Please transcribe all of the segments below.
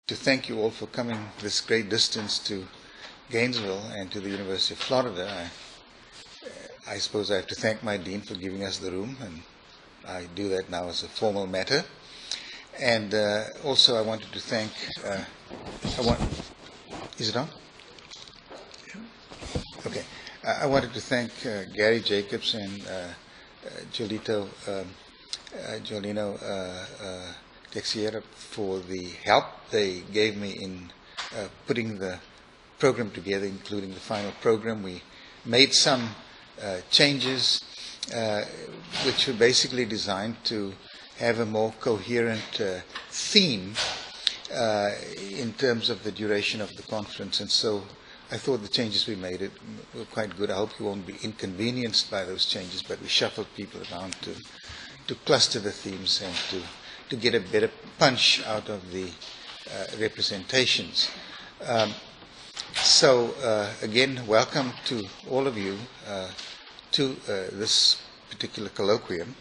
to thank you all for coming this great distance to Gainesville and to the University of Florida. I suppose I have to thank my dean for giving us the room, and I do that now as a formal matter. And also I wanted to thank, is it on? Okay. I wanted to thank Gary Jacobs and Jolino Texiera for the help they gave me in putting the program together, including the final program. We made some changes which were basically designed to have a more coherent theme in terms of the duration of the conference, and so I thought the changes we made were quite good. I hope you won't be inconvenienced by those changes, but we shuffled people around to cluster the themes and to get a better punch out of the representations. Again, welcome to all of you to this particular colloquium.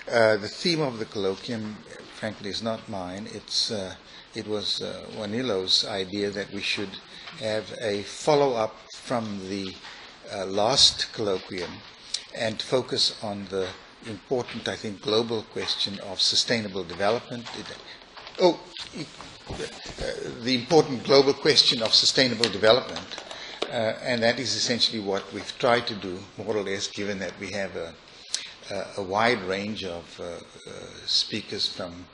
The theme of the colloquium, frankly, is not mine. It was Juanilo's idea that we should have a follow-up from the last colloquium and focus on the important, I think, global question of sustainable development. The important global question of sustainable development, and that is essentially what we've tried to do, more or less, given that we have a wide range of speakers from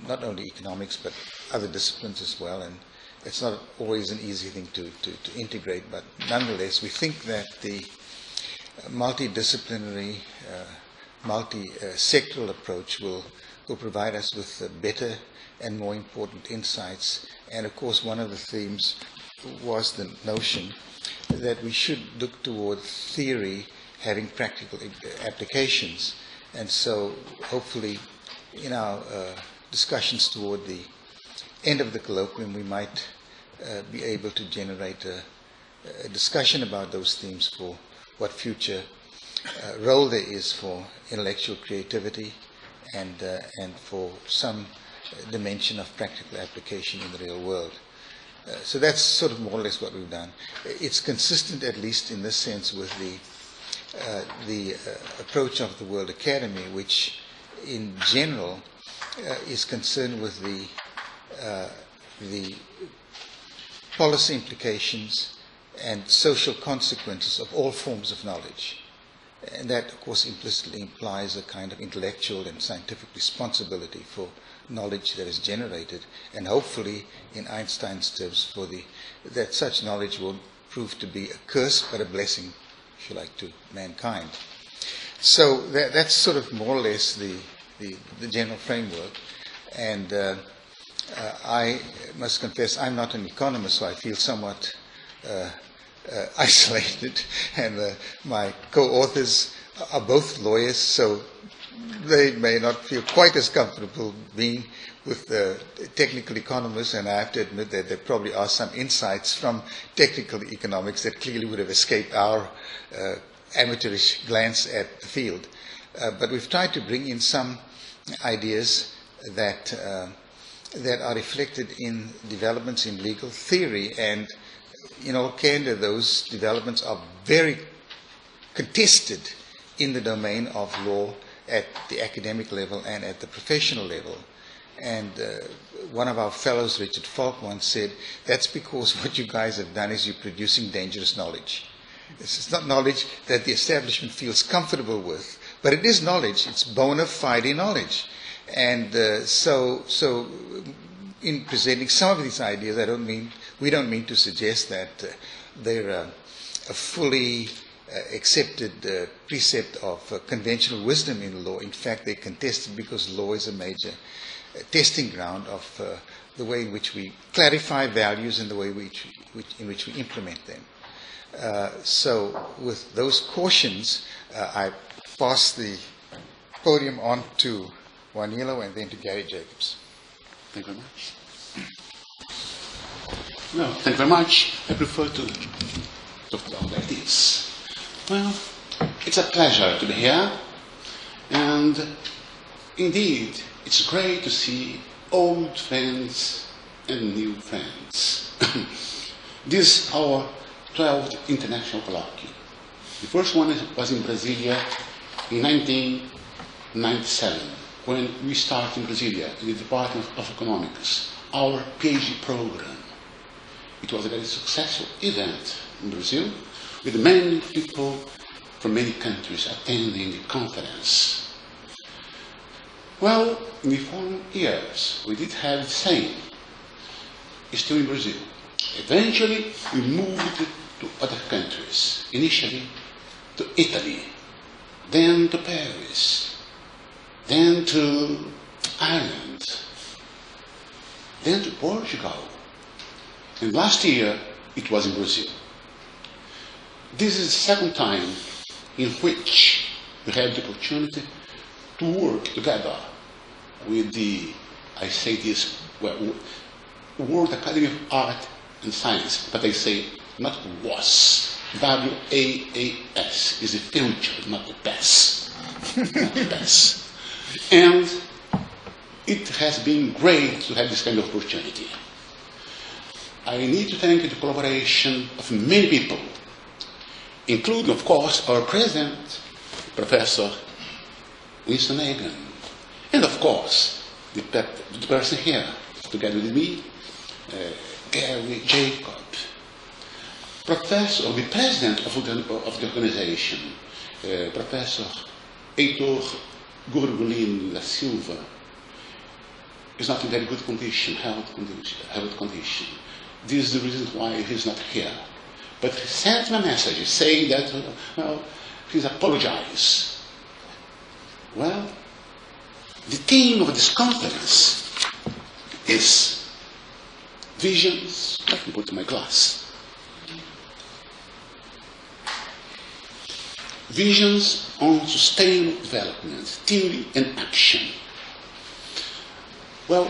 not only economics but other disciplines as well, and it's not always an easy thing to integrate, but nonetheless we think that the multidisciplinary, multi-sectoral approach will provide us with better and more important insights. And of course one of the themes was the notion that we should look toward theory having practical applications, and so hopefully in our discussions toward the end of the colloquium we might be able to generate a discussion about those themes for what future role there is for intellectual creativity and for some dimension of practical application in the real world. So that's sort of more or less what we've done. It's consistent, at least in this sense, with the approach of the World Academy, which in general is concerned with the policy implications and social consequences of all forms of knowledge. And that, of course, implicitly implies a kind of intellectual and scientific responsibility for knowledge that is generated, and hopefully, in Einstein's terms, that such knowledge will prove to be a curse but a blessing, if you like, to mankind. So that's sort of more or less the general framework. And I must confess I'm not an economist, so I feel somewhat isolated, and my co-authors are both lawyers, so they may not feel quite as comfortable being with technical economists, and I have to admit that there probably are some insights from technical economics that clearly would have escaped our amateurish glance at the field. But we've tried to bring in some ideas that are reflected in developments in legal theory, and in all candor, those developments are very contested in the domain of law at the academic level and at the professional level. And one of our fellows, Richard Falk, once said, that's because what you guys have done is you're producing dangerous knowledge. This is not knowledge that the establishment feels comfortable with, but it is knowledge, it's bona fide knowledge. And so in presenting some of these ideas, we don't mean to suggest that they're a fully accepted precept of conventional wisdom in law. In fact, they're contested because law is a major testing ground of the way in which we clarify values and the way in which we implement them. So with those cautions, I pass the podium on to Juanilo and then to Gary Jacobs. Thank you very much. No, thank you very much. I prefer to talk about like this. Well, it's a pleasure to be here, and indeed, it's great to see old friends and new friends. This is our 12th international colloquium. The first one was in Brasilia in 1997, when we started in Brasilia, in the Department of Economics, our PhD program. It was a very successful event in Brazil, with many people from many countries attending the conference. Well, in the following years, we did have the same, still in Brazil. Eventually, we moved to other countries, initially to Italy, then to Paris, then to Ireland, then to Portugal, and last year it was in Brazil. This is the second time in which we had the opportunity to work together with the, I say this, well, World Academy of Art and Science, but I say not was. WAAS is the future, not the past. Not the past. And it has been great to have this kind of opportunity. I need to thank the collaboration of many people, including, of course, our president, Professor Winston Hagen, and of course, the person here, together with me, Gary Jacob, Professor, the president of the organization, Professor Heitor Gorgolin da Silva, is not in very good condition, health condition. This is the reason why he's not here. But he sent me a message saying that, well, please apologize. Well, the theme of this conference is visions. Let me put my glass. Visions on sustainable development, theory and action. Well,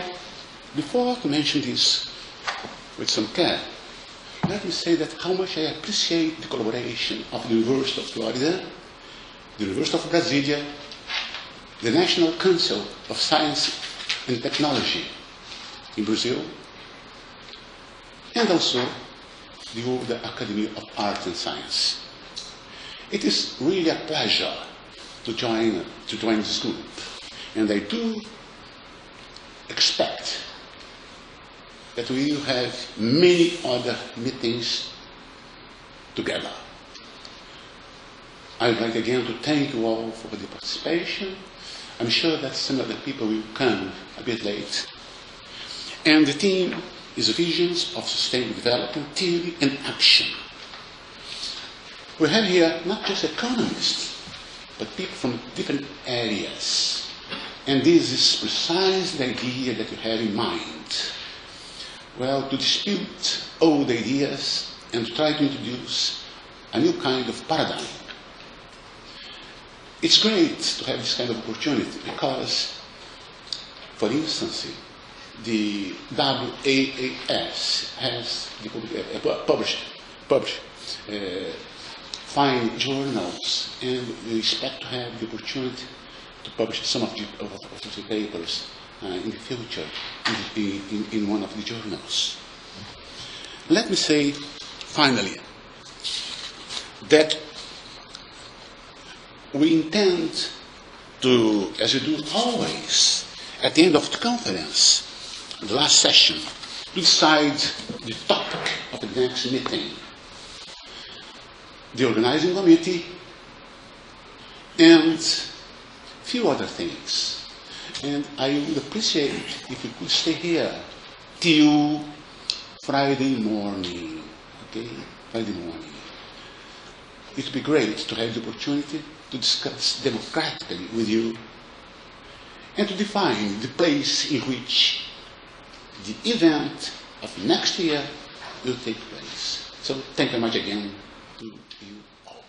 before I mention this with some care, let me say that how much I appreciate the collaboration of the University of Florida, the University of Brasilia, the National Council of Science and Technology in Brazil, and also the World Academy of Art and Science. It is really a pleasure to join this group, and I do expect that we will have many other meetings together. I would like again to thank you all for the participation. I'm sure that some of the people will come a bit late. And the theme is Visions of Sustainable Development, Theory and Action. We have here not just economists, but people from different areas. And this is precisely the idea that you have in mind. Well, to dispute old ideas and to try to introduce a new kind of paradigm. It's great to have this kind of opportunity because, for instance, the WAAS has published fine journals, and we expect to have the opportunity to publish some of the papers in the future in one of the journals. Let me say, finally, that we intend to, as we do always, at the end of the conference, the last session, to decide the topic of the next meeting. The organizing committee, and a few other things. And I would appreciate if you could stay here till Friday morning, okay? Friday morning. It would be great to have the opportunity to discuss democratically with you and to define the place in which the event of next year will take place. So thank you very much again to you all.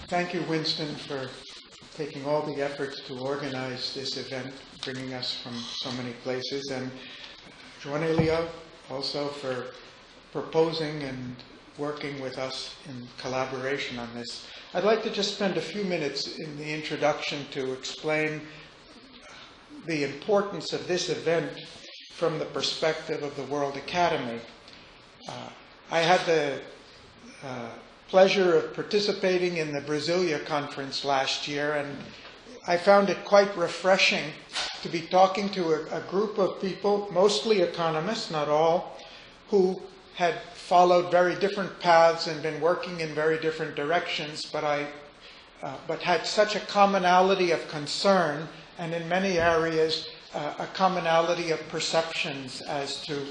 Thank you, Winston, for taking all the efforts to organize this event, bringing us from so many places, and Joan Elio also for proposing and working with us in collaboration on this. I'd like to just spend a few minutes in the introduction to explain the importance of this event from the perspective of the World Academy. I had the pleasure of participating in the Brasilia conference last year, and I found it quite refreshing to be talking to a group of people, mostly economists, not all, who had followed very different paths and been working in very different directions, but had such a commonality of concern, and in many areas a commonality of perceptions as to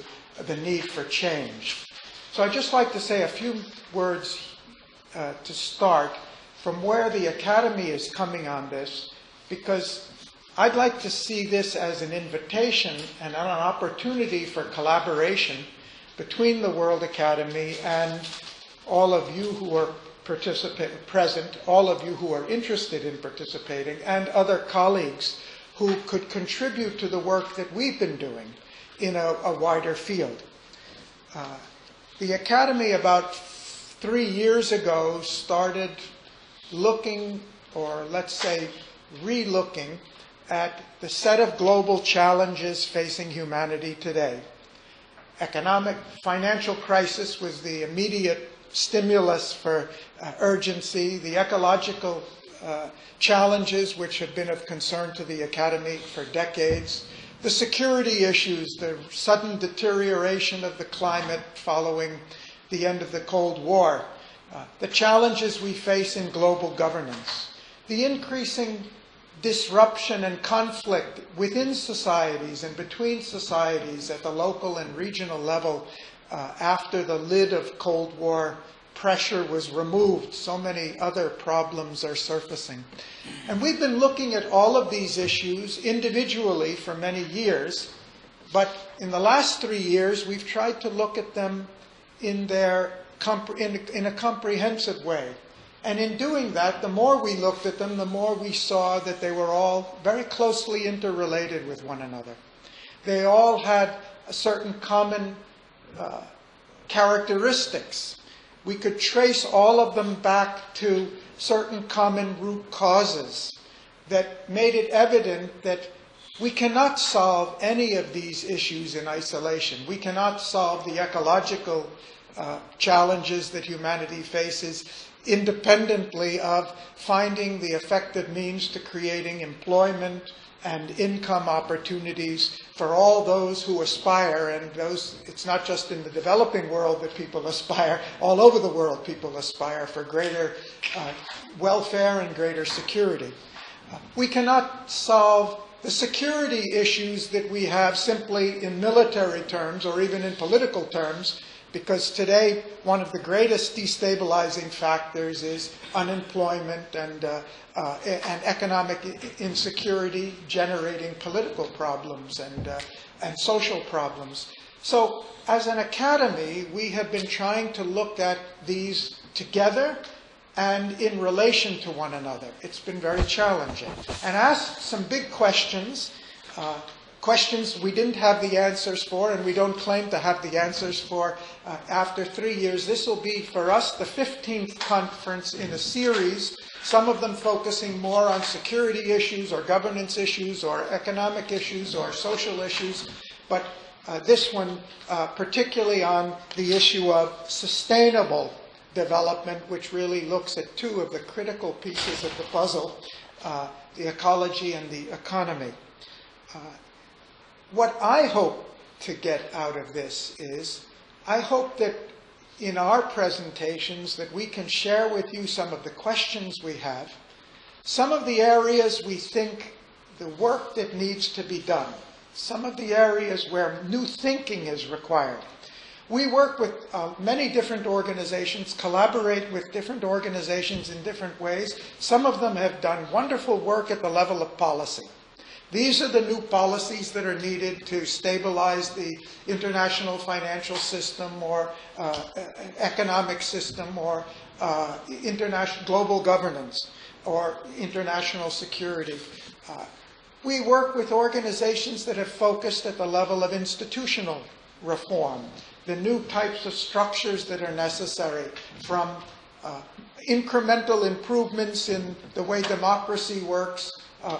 the need for change. So I'd just like to say a few words to start from where the Academy is coming on this, because I'd like to see this as an invitation and an opportunity for collaboration between the World Academy and all of you who are present, all of you who are interested in participating, and other colleagues who could contribute to the work that we've been doing in a wider field. The Academy about 3 years ago started looking, or let's say re-looking, at the set of global challenges facing humanity today. Economic, financial crisis was the immediate stimulus for urgency. The ecological challenges, which have been of concern to the Academy for decades. The security issues, the sudden deterioration of the climate following the end of the Cold War. The challenges we face in global governance. The increasing disruption and conflict within societies and between societies at the local and regional level after the lid of Cold War pressure was removed. So many other problems are surfacing. And we've been looking at all of these issues individually for many years, but in the last 3 years we've tried to look at them in a comprehensive way. And in doing that, the more we looked at them, the more we saw that they were all very closely interrelated with one another. They all had a certain common characteristics. We could trace all of them back to certain common root causes that made it evident that we cannot solve any of these issues in isolation. We cannot solve the ecological challenges that humanity faces independently of finding the effective means to creating employment and income opportunities for all those who aspire, and those, it's not just in the developing world that people aspire, all over the world people aspire for greater welfare and greater security. We cannot solve the security issues that we have simply in military terms or even in political terms, because today one of the greatest destabilizing factors is unemployment and economic insecurity generating political problems and social problems. So as an academy, we have been trying to look at these together and in relation to one another. It's been very challenging. And ask some big questions, questions we didn't have the answers for, and we don't claim to have the answers for after 3 years. This will be, for us, the 15th conference in a series, some of them focusing more on security issues or governance issues or economic issues or social issues, but this one particularly on the issue of sustainable development, which really looks at two of the critical pieces of the puzzle, the ecology and the economy. What I hope to get out of this is, I hope that in our presentations that we can share with you some of the questions we have, some of the areas we think the work that needs to be done, some of the areas where new thinking is required. We work with many different organizations, collaborate with different organizations in different ways. Some of them have done wonderful work at the level of policy. These are the new policies that are needed to stabilize the international financial system or economic system or international global governance or international security. We work with organizations that have focused at the level of institutional reform, the new types of structures that are necessary, from incremental improvements in the way democracy works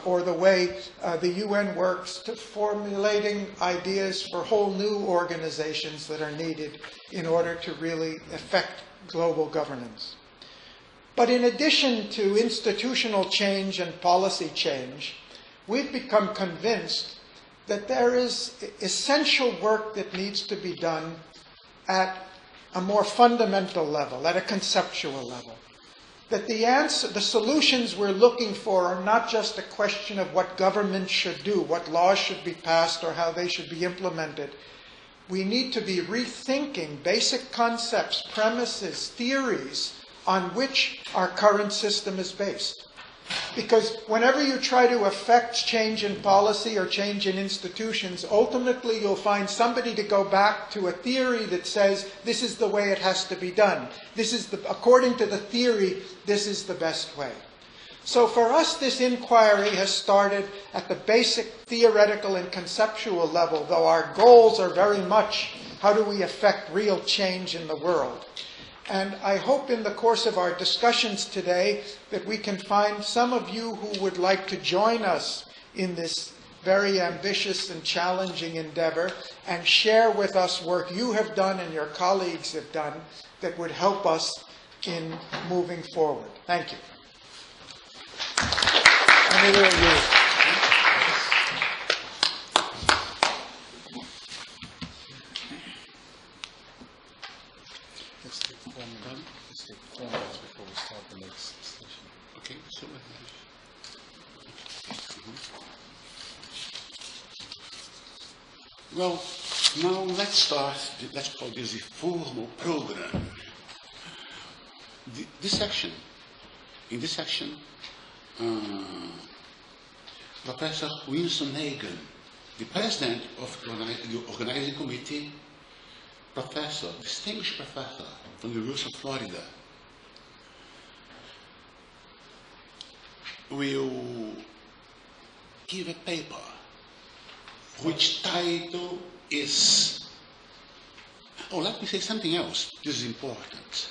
or the way the UN works, to formulating ideas for whole new organizations that are needed in order to really affect global governance. But in addition to institutional change and policy change, we've become convinced that there is essential work that needs to be done at a more fundamental level, at a conceptual level. That the solutions we're looking for are not just a question of what governments should do, what laws should be passed, or how they should be implemented. We need to be rethinking basic concepts, premises, theories on which our current system is based. Because whenever you try to affect change in policy or change in institutions, ultimately you'll find somebody to go back to a theory that says this is the way it has to be done. According to the theory, this is the best way. So for us, this inquiry has started at the basic theoretical and conceptual level, though our goals are very much how do we affect real change in the world. And I hope in the course of our discussions today that we can find some of you who would like to join us in this very ambitious and challenging endeavor and share with us work you have done and your colleagues have done that would help us in moving forward. Thank you. Neither of you. Let's take 4 minutes before we start the next session. Okay, so well, now let's start, let's call this the formal program. In this section, Professor Winston Hagen, the president of the organizing committee, distinguished professor from the University of Florida, will give a paper which title is, let me say something else. This is important.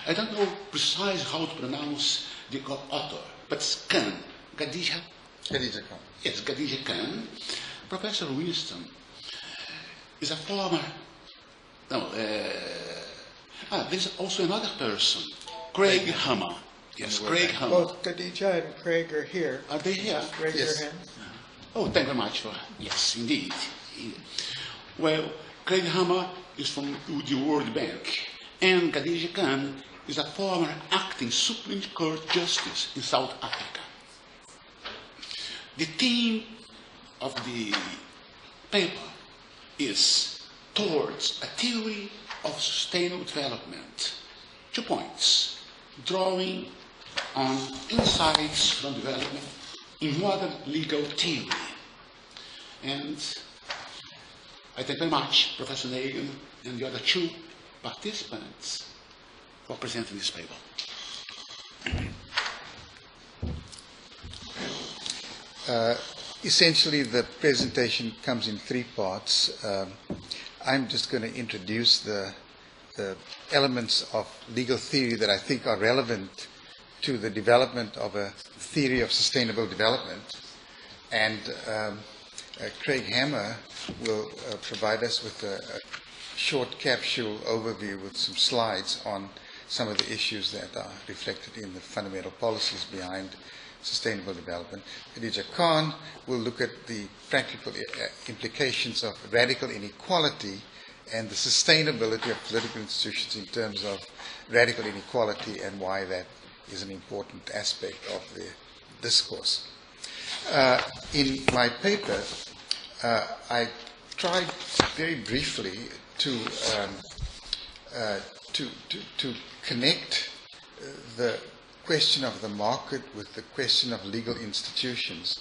I don't know precisely how to pronounce the author, but it's Khan, Khadija Khan. Yes, Khadija Khan. Professor Winston is a former. There's also another person, Craig Hammer. Yes, Craig Hammer. Both Khadija and Craig are here. Are they here? Raise Yes. your hands. Oh, thank you very much for. Yes, indeed. Well, Craig Hammer is from the World Bank, and Khadija Khan is a former acting Supreme Court Justice in South Africa. The theme of the paper is Towards a Theory of Sustainable Development. 2 points, drawing on insights from development in modern legal theory. And I thank very much Professor Hagen and the other 2 participants for presenting this paper. Essentially, the presentation comes in 3 parts. I'm just going to introduce the elements of legal theory that I think are relevant to the development of a theory of sustainable development. And Craig Hammer will provide us with a short capsule overview with some slides on some of the issues that are reflected in the fundamental policies behind sustainable development. Khadija Khan will look at the practical implications of radical inequality and the sustainability of political institutions in terms of radical inequality and why that is an important aspect of the discourse. In my paper, I tried very briefly to connect the question of the market with the question of legal institutions.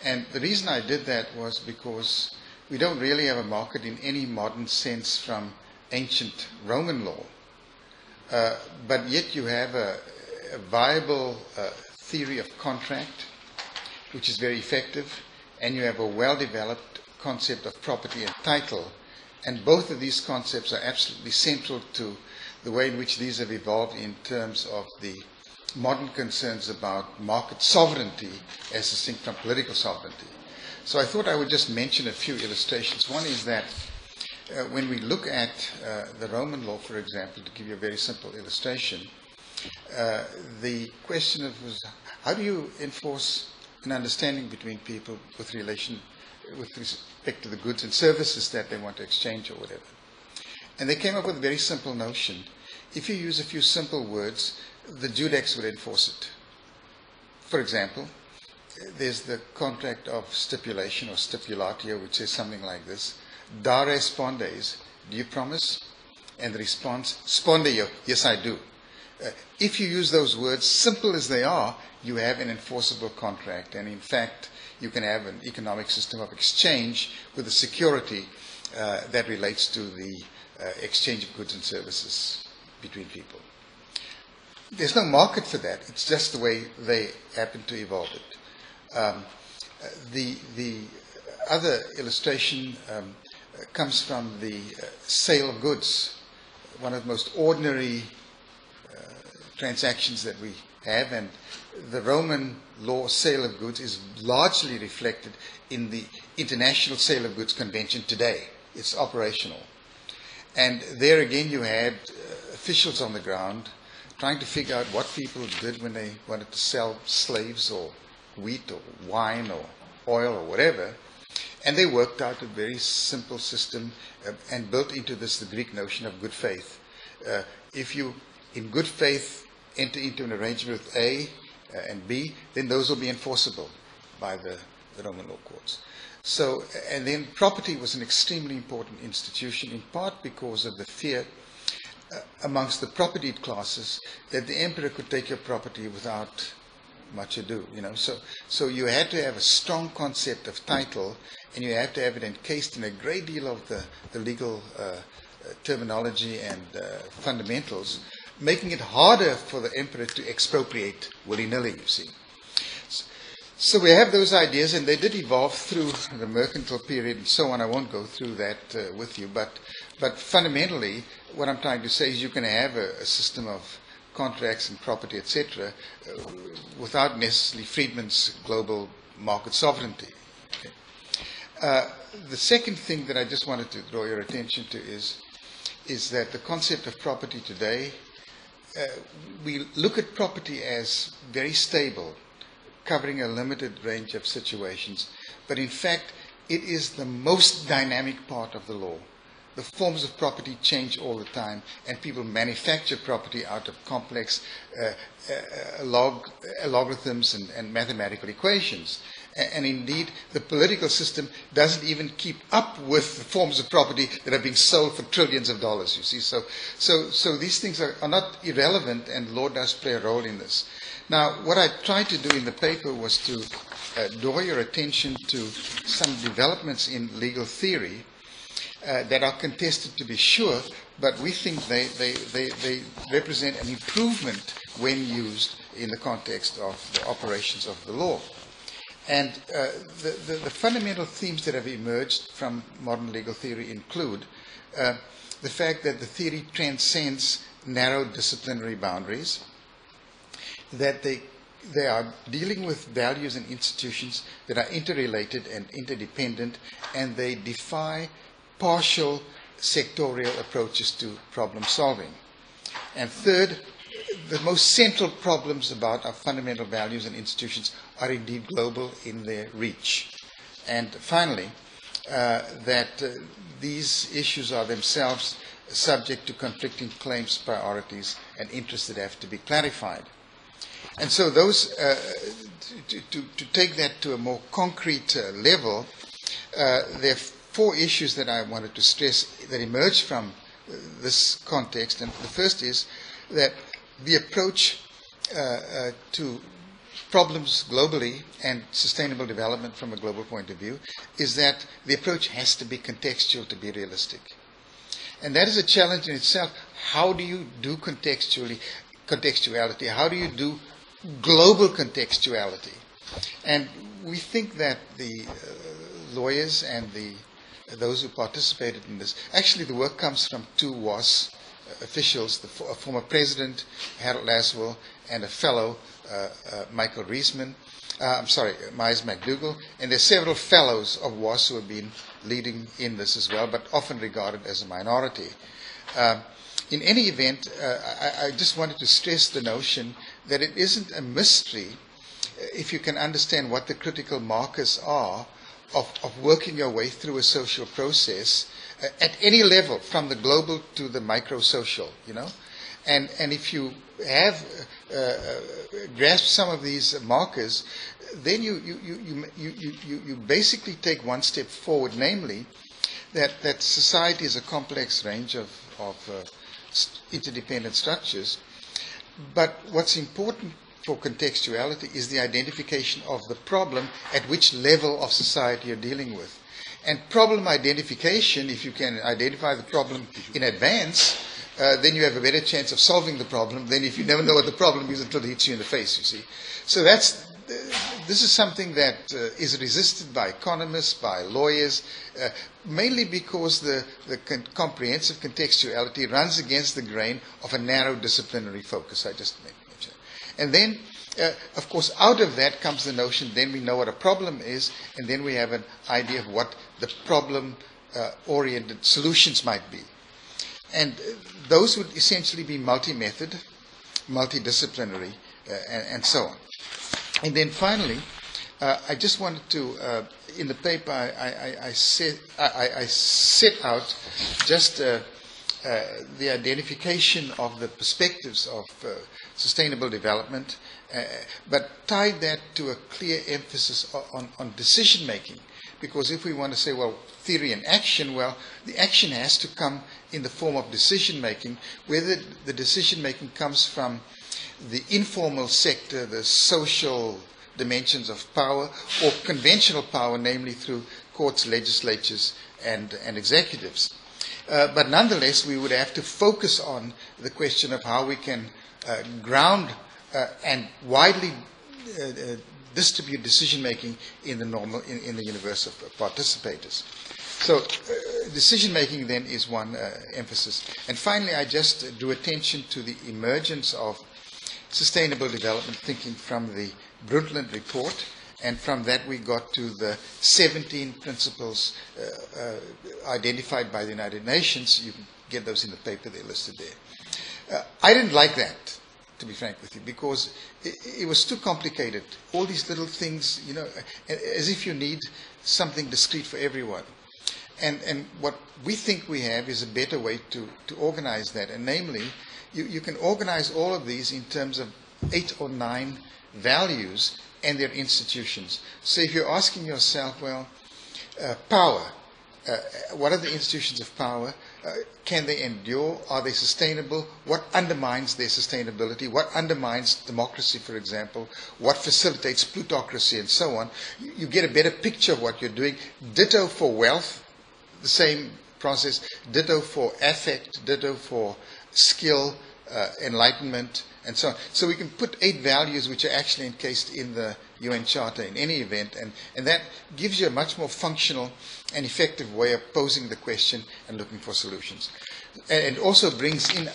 And the reason I did that was because we don't really have a market in any modern sense from ancient Roman law. But yet you have a viable theory of contract, which is very effective, and you have a well-developed concept of property and title, And both of these concepts are absolutely central to the way in which these have evolved in terms of the modern concerns about market sovereignty as distinct from political sovereignty. So I thought I would just mention a few illustrations. One is that when we look at the Roman law, for example, to give you a very simple illustration, the question of how do you enforce an understanding between people with respect to the goods and services that they want to exchange or whatever. And they came up with a very simple notion. If you use a few simple words, the Judex would enforce it. For example, there's the contract of stipulation or stipulatio, which says something like this: Dare spondes, do you promise? And the response, spondeo, yes I do. If you use those words, simple as they are, you have an enforceable contract. And in fact, you can have an economic system of exchange with a security that relates to the exchange of goods and services between people. There's no market for that. It's just the way they happen to evolve it. The other illustration comes from the sale of goods, one of the most ordinary transactions that we have, and the Roman law sale of goods is largely reflected in the International Sale of Goods Convention today. It's operational. And there again you had officials on the ground trying to figure out what people did when they wanted to sell slaves or wheat or wine or oil or whatever. And they worked out a very simple system and built into this the Greek notion of good faith. If you, in good faith, enter into an arrangement with A and B, then those will be enforceable by the Roman law courts. So, and then property was an extremely important institution, in part because of the fear amongst the propertied classes that the emperor could take your property without much ado, you know. So you had to have a strong concept of title, and you had to have it encased in a great deal of the legal terminology and fundamentals, making it harder for the emperor to expropriate willy-nilly, you see. So we have those ideas, and they did evolve through the mercantile period and so on. I won't go through that with you, but fundamentally, what I'm trying to say is you can have a system of contracts and property, etc., without necessarily Friedman's global market sovereignty. Okay. The second thing that I just wanted to draw your attention to is that the concept of property today, we look at property as very stable, covering a limited range of situations, but in fact it is the most dynamic part of the law. The forms of property change all the time, and people manufacture property out of complex logarithms and mathematical equations. And indeed, the political system doesn't even keep up with the forms of property that are being sold for trillions of dollars, you see. So these things are not irrelevant, and law does play a role in this. Now, what I tried to do in the paper was to draw your attention to some developments in legal theory that are contested, to be sure, but we think they represent an improvement when used in the context of the operations of the law. And the fundamental themes that have emerged from modern legal theory include the fact that the theory transcends narrow disciplinary boundaries, that they are dealing with values and institutions that are interrelated and interdependent, and they defy partial sectorial approaches to problem solving. And third, the most central problems about our fundamental values and institutions are indeed global in their reach. And finally, that these issues are themselves subject to conflicting claims, priorities, and interests that have to be clarified. And so those, to take that to a more concrete level, there are four issues that I wanted to stress that emerge from this context. And the first is that the approach to problems globally and sustainable development from a global point of view is that the approach has to be contextual to be realistic. And that is a challenge in itself. How do you do contextuality? How do you do global contextuality? And we think that the lawyers and the those who participated in this. Actually, the work comes from two WAS officials, a former president, Harold Laswell, and a fellow, Michael Reisman. Myers McDougall, and there are several fellows of WAS who have been leading in this as well, but often regarded as a minority. In any event, I just wanted to stress the notion that it isn't a mystery if you can understand what the critical markers are of working your way through a social process at any level, from the global to the micro-social, you know. And if you have grasped some of these markers, then you basically take one step forward, namely that society is a complex range of interdependent structures. But what's important for contextuality is the identification of the problem at which level of society you're dealing with. And problem identification, if you can identify the problem in advance, then you have a better chance of solving the problem than if you never know what the problem is until it hits you in the face, you see. So this is something that is resisted by economists, by lawyers, mainly because the comprehensive contextuality runs against the grain of a narrow disciplinary focus, I just mentioned. And then, of course, out of that comes the notion, then we know what a problem is, and then we have an idea of what the problem-oriented solutions might be. And those would essentially be multi-method, multidisciplinary, and so on. And then finally, I just wanted to, in the paper, I set out just the identification of the perspectives of sustainable development, but tied that to a clear emphasis on decision-making. Because if we want to say, well, theory and action, well, the action has to come in the form of decision-making, whether the decision-making comes from the informal sector, the social dimensions of power, or conventional power, namely through courts, legislatures, and executives. But nonetheless, we would have to focus on the question of how we can ground and widely distribute decision-making in the universe of participators. So decision-making then is one emphasis. And finally, I just drew attention to the emergence of sustainable development thinking from the Brundtland report, and from that we got to the 17 principles identified by the United Nations. You can get those in the paper, they're listed there. I didn't like that, to be frank with you, because it was too complicated. All these little things, you know, as if you need something discrete for everyone. And what we think we have is a better way to organize that, and namely, you can organize all of these in terms of 8 or 9 values and their institutions. So if you're asking yourself, well, power, what are the institutions of power? Can they endure? Are they sustainable? What undermines their sustainability? What undermines democracy, for example? What facilitates plutocracy, and so on? You get a better picture of what you're doing. Ditto for wealth, the same process. Ditto for affect, ditto for skill, enlightenment, and so on. So we can put 8 values which are actually encased in the UN Charter in any event, and that gives you a much more functional and effective way of posing the question and looking for solutions. And it also brings in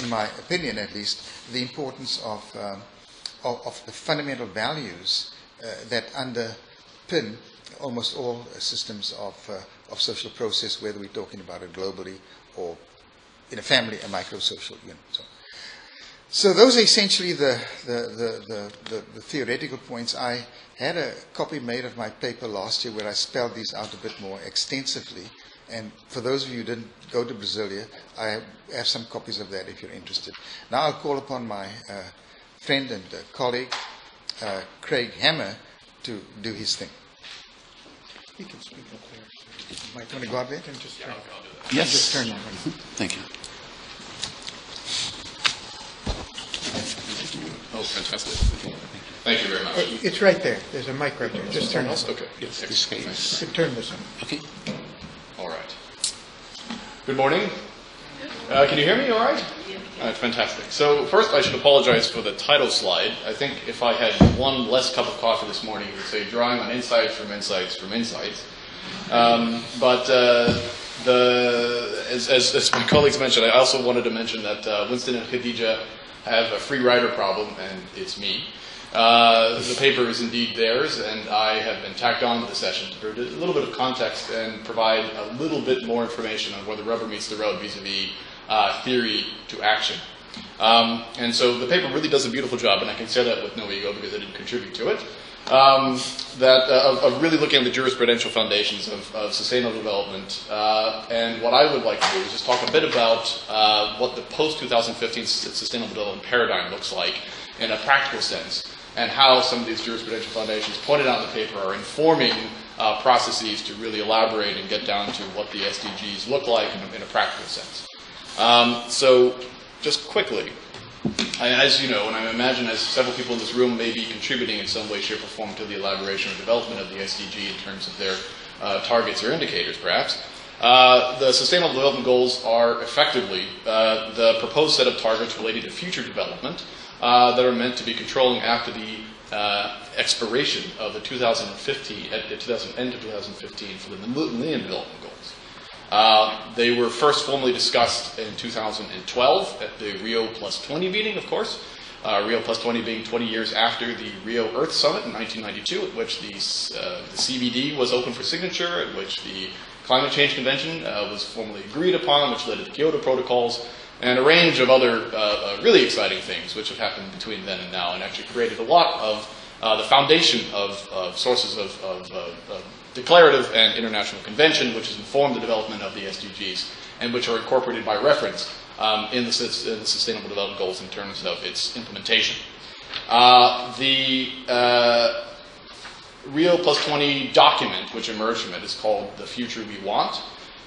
my opinion at least, the importance of the fundamental values that underpin almost all systems of social process, whether we're talking about it globally or in a family, a micro-social unit. So those are essentially the theoretical points. I had a copy made of my paper last year where I spelled these out a bit more extensively. And for those of you who didn't go to Brasilia, I have some copies of that if you're interested. Now I'll call upon my friend and colleague, Craig Hammer, to do his thing. You can speak up there. You might want to go out there? Just turn. Yes. Just turn on. Thank you. Oh, fantastic. Thank you very much. It's right there. There's a mic right there. Just turn it on. Okay. Yes. This case. You can turn this on. Okay. All right. Good morning. Can you hear me all right? All right, fantastic. So first I should apologize for the title slide. I think if I had one less cup of coffee this morning, it would say drawing on insights from insights from insights. As my colleagues mentioned, I also wanted to mention that Winston and Khadija have a free rider problem, and it's me. The paper is indeed theirs, and I have been tacked on to the session to provide a little bit of context and provide a little bit more information on where the rubber meets the road vis-a-vis theory to action. And so the paper really does a beautiful job, and I can say that with no ego because I didn't contribute to it, of really looking at the jurisprudential foundations of sustainable development. And what I would like to do is just talk a bit about what the post-2015 sustainable development paradigm looks like in a practical sense, and how some of these jurisprudential foundations pointed out in the paper are informing processes to really elaborate and get down to what the SDGs look like in a practical sense. So just quickly, as you know, and I imagine as several people in this room may be contributing in some way, shape, or form to the elaboration or development of the SDG in terms of their targets or indicators, perhaps, the Sustainable Development Goals are effectively the proposed set of targets related to future development that are meant to be controlling after the expiration of the 2015, at the end of 2015 for the Millennium Development Goals. They were first formally discussed in 2012 at the Rio Plus 20 meeting, of course. Rio Plus 20 being 20 years after the Rio Earth Summit in 1992, at which the CBD was open for signature, at which the Climate Change Convention was formally agreed upon, which led to the Kyoto Protocols, and a range of other really exciting things which have happened between then and now, and actually created a lot of the foundation of sources of declarative and international convention, which has informed the development of the SDGs, and which are incorporated by reference in the Sustainable Development Goals in terms of its implementation. The Rio Plus 20 document, which emerged from it, is called The Future We Want.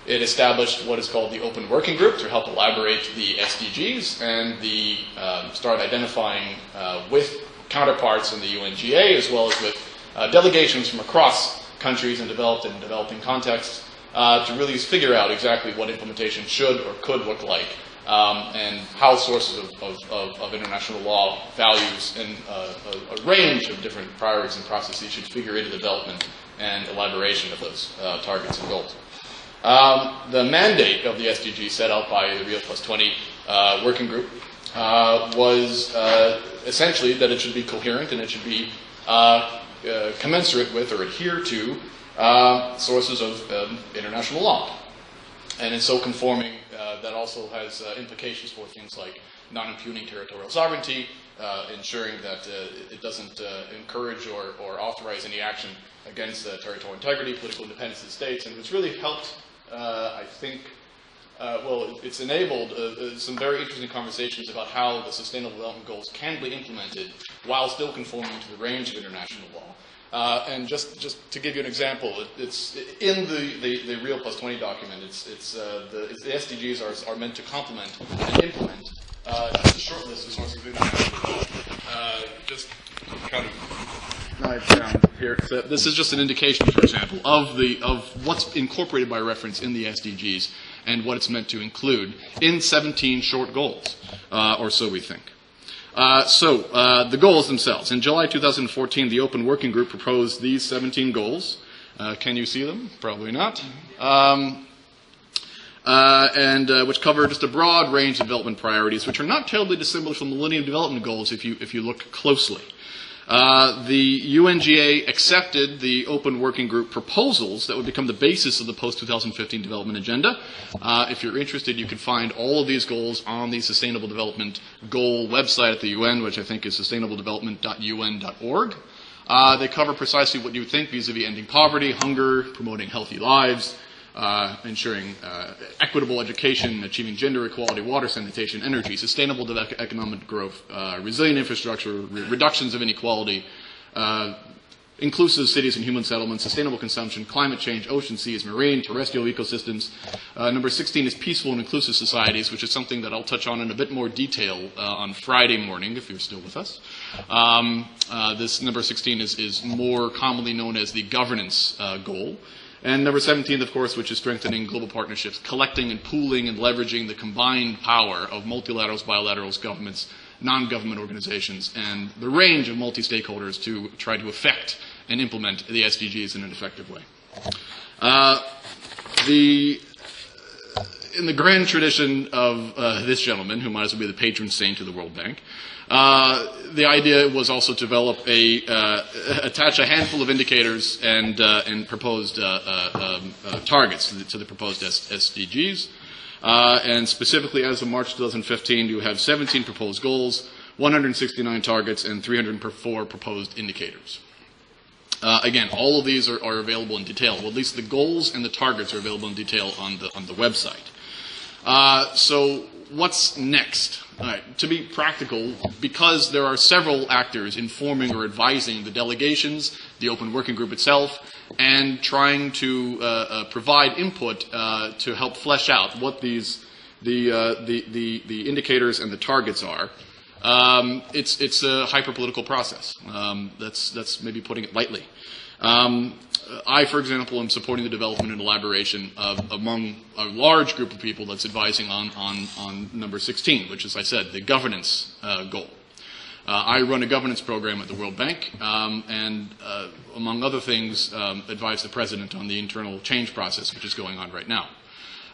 It established what is called the Open Working Group to help elaborate the SDGs and start identifying with counterparts in the UNGA, as well as with delegations from across countries in developed and developing contexts, to really figure out exactly what implementation should or could look like, and how sources of international law, values, and a range of different priorities and processes should figure into the development and elaboration of those targets and goals. The mandate of the SDG set out by the Rio Plus 20 working group was essentially that it should be coherent and it should be commensurate with or adhere to sources of international law. And in so conforming, that also has implications for things like non-impugning territorial sovereignty, ensuring that it doesn't encourage or authorize any action against territorial integrity, political independence of the states, and it's really helped, I think, well, it's enabled some very interesting conversations about how the Sustainable Development Goals can be implemented while still conforming to the range of international law. And just to give you an example, it's in the Rio Plus 20 document. The SDGs are meant to complement and implement just a short list of sources of international law. Just kind of knife down here. So this is just an indication, for example, of what's incorporated by reference in the SDGs and what it's meant to include in 17 short goals, or so we think. The goals themselves. In July 2014, the Open Working Group proposed these 17 goals. Can you see them? Probably not. Which cover just a broad range of development priorities, which are not terribly dissimilar from the Millennium Development Goals if you look closely. The UNGA accepted the Open Working Group proposals that would become the basis of the post-2015 development agenda. If you're interested, you can find all of these goals on the Sustainable Development Goal website at the UN, which I think is sustainabledevelopment.un.org. They cover precisely what you would think vis-a-vis ending poverty, hunger, promoting healthy lives, ensuring equitable education, achieving gender equality, water sanitation, energy, sustainable economic growth, resilient infrastructure, reductions of inequality, inclusive cities and human settlements, sustainable consumption, climate change, ocean, seas, marine, terrestrial ecosystems. Number 16 is peaceful and inclusive societies, which is something that I'll touch on in a bit more detail on Friday morning, if you're still with us. This number 16 is more commonly known as the governance goal. And number 17, of course, which is strengthening global partnerships, collecting and pooling and leveraging the combined power of multilaterals, bilaterals, governments, non-government organizations, and the range of multi-stakeholders to try to affect and implement the SDGs in an effective way. In the grand tradition of this gentleman, who might as well be the patron saint of the World Bank, the idea was also to develop attach a handful of indicators and proposed targets to the proposed SDGs. And specifically, as of March 2015, you have 17 proposed goals, 169 targets, and 304 proposed indicators. Again, all of these are available in detail. Well, at least the goals and the targets are available in detail on the website. So what's next? All right, to be practical, because there are several actors informing or advising the delegations, the open working group itself, and trying to provide input to help flesh out what the indicators and the targets are. It's a hyper-political process. That's maybe putting it lightly. I, for example, am supporting the development and elaboration among a large group of people that's advising on number 16, which, as I said, the governance goal. I run a governance program at the World Bank, and among other things, advise the President on the internal change process, which is going on right now.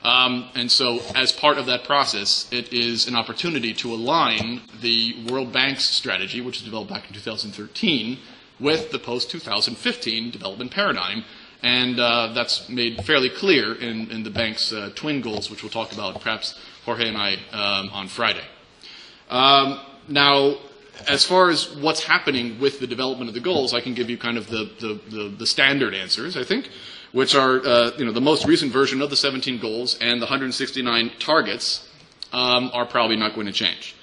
And so, as part of that process, it is an opportunity to align the World Bank's strategy, which was developed back in 2013, with the post-2015 development paradigm. And that's made fairly clear in the bank's twin goals, which we'll talk about, perhaps Jorge and I, on Friday. Now, as far as what's happening with the development of the goals, I can give you kind of the standard answers, I think, which are the most recent version of the 17 goals and the 169 targets are probably not going to change.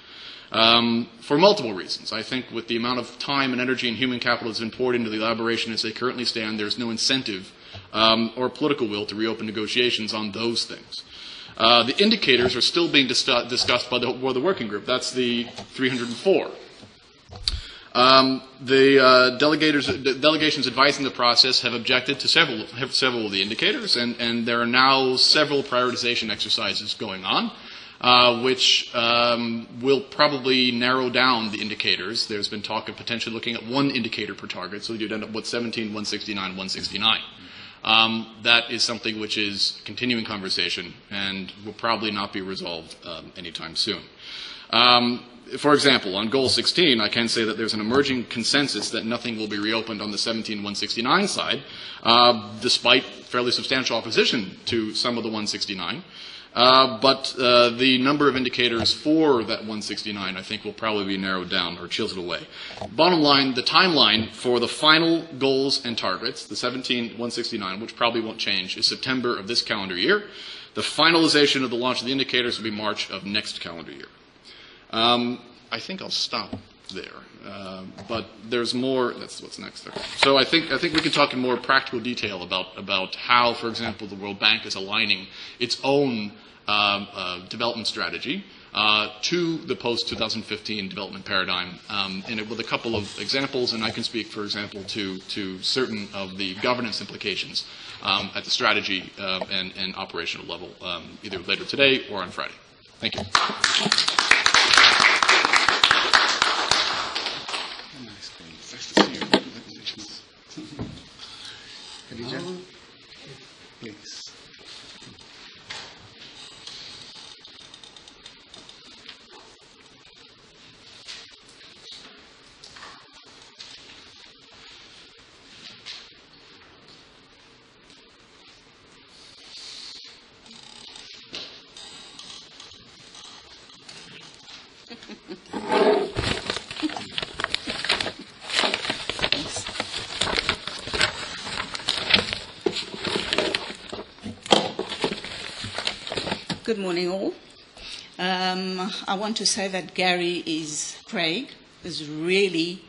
For multiple reasons. I think with the amount of time and energy and human capital that's been poured into the elaboration as they currently stand, there's no incentive or political will to reopen negotiations on those things. The indicators are still being discussed by the working group. That's the 304. The delegations advising the process have objected to several of the indicators, and there are now several prioritization exercises going on, which will probably narrow down the indicators. There's been talk of potentially looking at one indicator per target, so you'd end up with 17, 169, 169. That is something which is continuing conversation and will probably not be resolved anytime soon. For example, on Goal 16, I can say that there's an emerging consensus that nothing will be reopened on the 17-169 side, despite fairly substantial opposition to some of the 169. But the number of indicators for that 169, I think, will probably be narrowed down or chiseled away. Bottom line, the timeline for the final goals and targets, the 17-169, which probably won't change, is September of this calendar year. The finalization of the launch of the indicators will be March of next calendar year. I think I'll stop there, but there's more. That's what's next there. So I think we can talk in more practical detail about how, for example, the World Bank is aligning its own development strategy to the post-2015 development paradigm, and with a couple of examples. And I can speak, for example, to certain of the governance implications at the strategy and operational level, either later today or on Friday. Thank you. Nice to see you. Congratulations. Khadija, please. Good morning, all. I want to say that Craig is really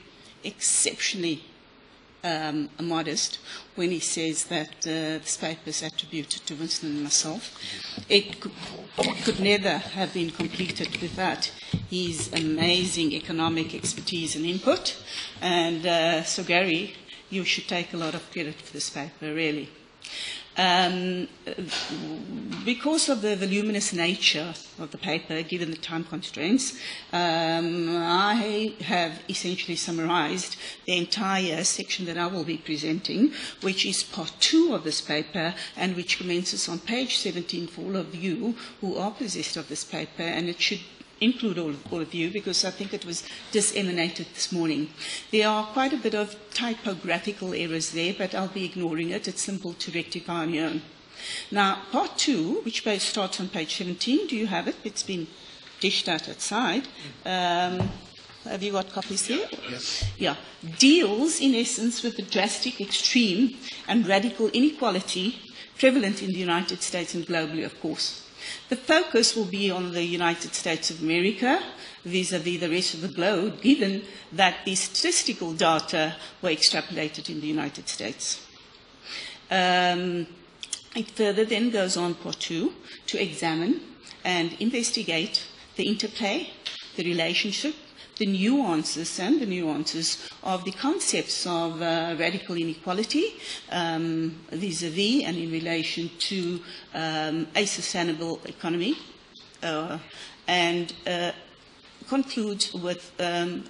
exceptionally modest when he says that this paper is attributed to Winston and myself. It could never have been completed without his amazing economic expertise and input. And so, Gary, you should take a lot of credit for this paper, really. Because of the voluminous nature of the paper, given the time constraints, I have essentially summarized the entire section that I will be presenting, which is part 2 of this paper, and which commences on page 17 for all of you who are possessed of this paper, and it should include all of you, because I think it was disseminated this morning. There are quite a bit of typographical errors there, but I'll be ignoring it. It's simple to rectify on your own. Now, part 2, which starts on page 17, do you have it? It's been dished out outside. Have you got copies here? Yes. Yeah. Deals, in essence, with the drastic, extreme, and radical inequality prevalent in the United States and globally, of course. The focus will be on the United States of America vis-à-vis the rest of the globe, given that the statistical data were extrapolated in the United States. It further then goes on, part 2, to examine and investigate the interplay, the relationship, the nuances of the concepts of radical inequality vis-à-vis and in relation to a sustainable economy, and concludes with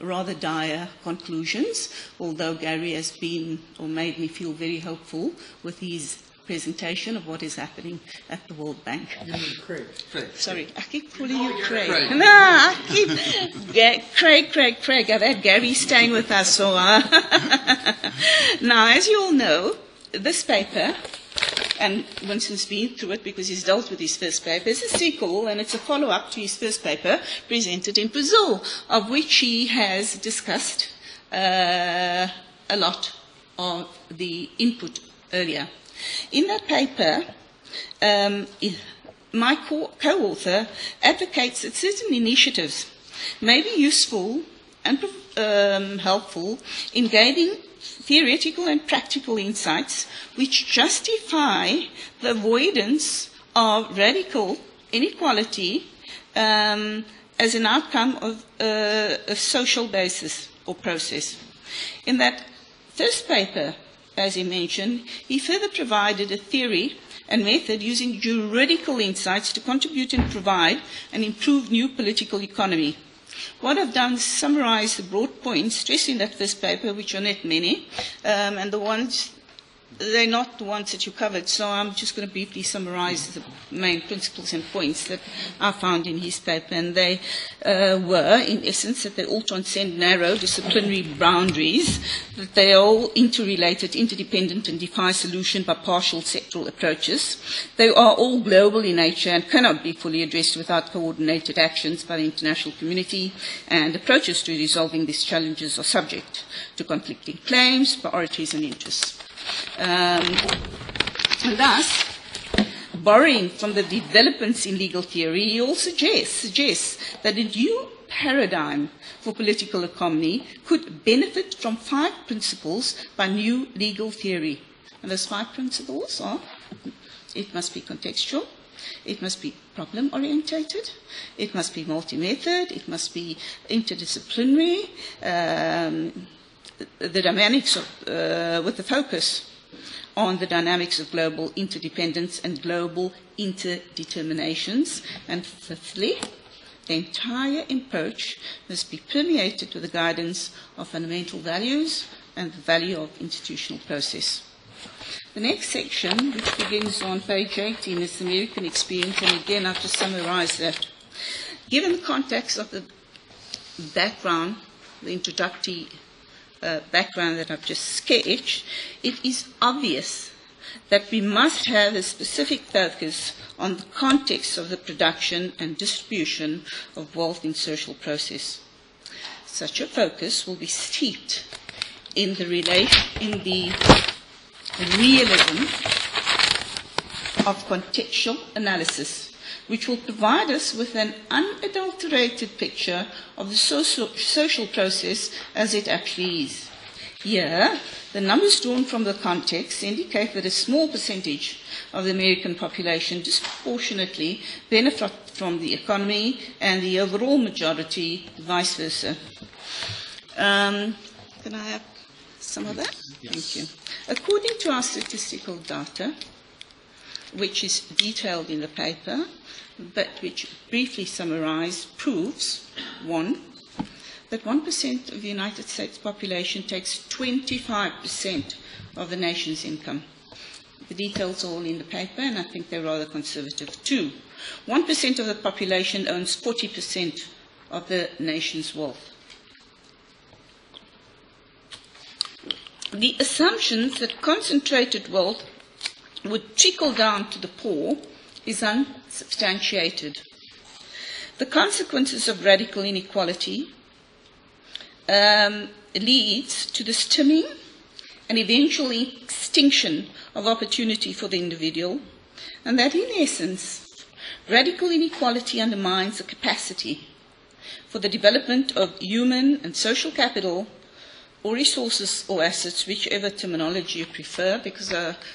rather dire conclusions, although Gary has been, or made me feel very hopeful with his presentation of what is happening at the World Bank. You mean Craig? Sorry, I keep calling you Craig. No, I keep Craig. I've had Gary staying with us, so now, as you all know, this paper, and Winston's been through it because he's dealt with his first paper, is a sequel, and it's a follow-up to his first paper presented in Brazil, of which he has discussed a lot of the input earlier. In that paper, my co-author advocates that certain initiatives may be useful and helpful in gaining theoretical and practical insights which justify the avoidance of radical inequality as an outcome of a social basis or process. In that first paper, as he mentioned, he further provided a theory and method using juridical insights to contribute and provide an improved new political economy. What I've done is summarize the broad points stressed in that first paper, which are not many, and they're not the ones that you covered, so I'm just going to briefly summarize the main principles and points that I found in his paper, and they were, in essence, that they all transcend narrow disciplinary boundaries, that they are all interrelated, interdependent, and defy solution by partial sectoral approaches. They are all global in nature and cannot be fully addressed without coordinated actions by the international community, and approaches to resolving these challenges are subject to conflicting claims, priorities, and interests. And thus, borrowing from the developments in legal theory, he also suggests that a new paradigm for political economy could benefit from 5 principles by new legal theory. And those 5 principles are: it must be contextual, it must be problem-orientated, it must be multi-method, it must be interdisciplinary, the dynamics of, with the focus on the dynamics of global interdependence and global interdeterminations. And fifthly, the entire approach must be permeated with the guidance of fundamental values and the value of institutional process. The next section, which begins on page 18, is the American experience, and again I've just summarized that. Given the context of the background, the introductory background that I've just sketched, it is obvious that we must have a specific focus on the context of the production and distribution of wealth in social process. Such a focus will be steeped in the realism of contextual analysis, which will provide us with an unadulterated picture of the social process as it actually is. Here, the numbers drawn from the context indicate that a small percentage of the American population disproportionately benefit from the economy and the overall majority vice versa. Can I have some of that? Yes. Thank you. According to our statistical data, which is detailed in the paper, but which briefly summarized proves, one, that 1% of the United States population takes 25% of the nation's income. The details are all in the paper, and I think they're rather conservative. Two, 1% of the population owns 40% of the nation's wealth. The assumptions that concentrated wealth would trickle down to the poor is unsubstantiated. The consequences of radical inequality leads to the stemming and eventual extinction of opportunity for the individual, and that in essence, radical inequality undermines the capacity for the development of human and social capital or resources or assets, whichever terminology you prefer, because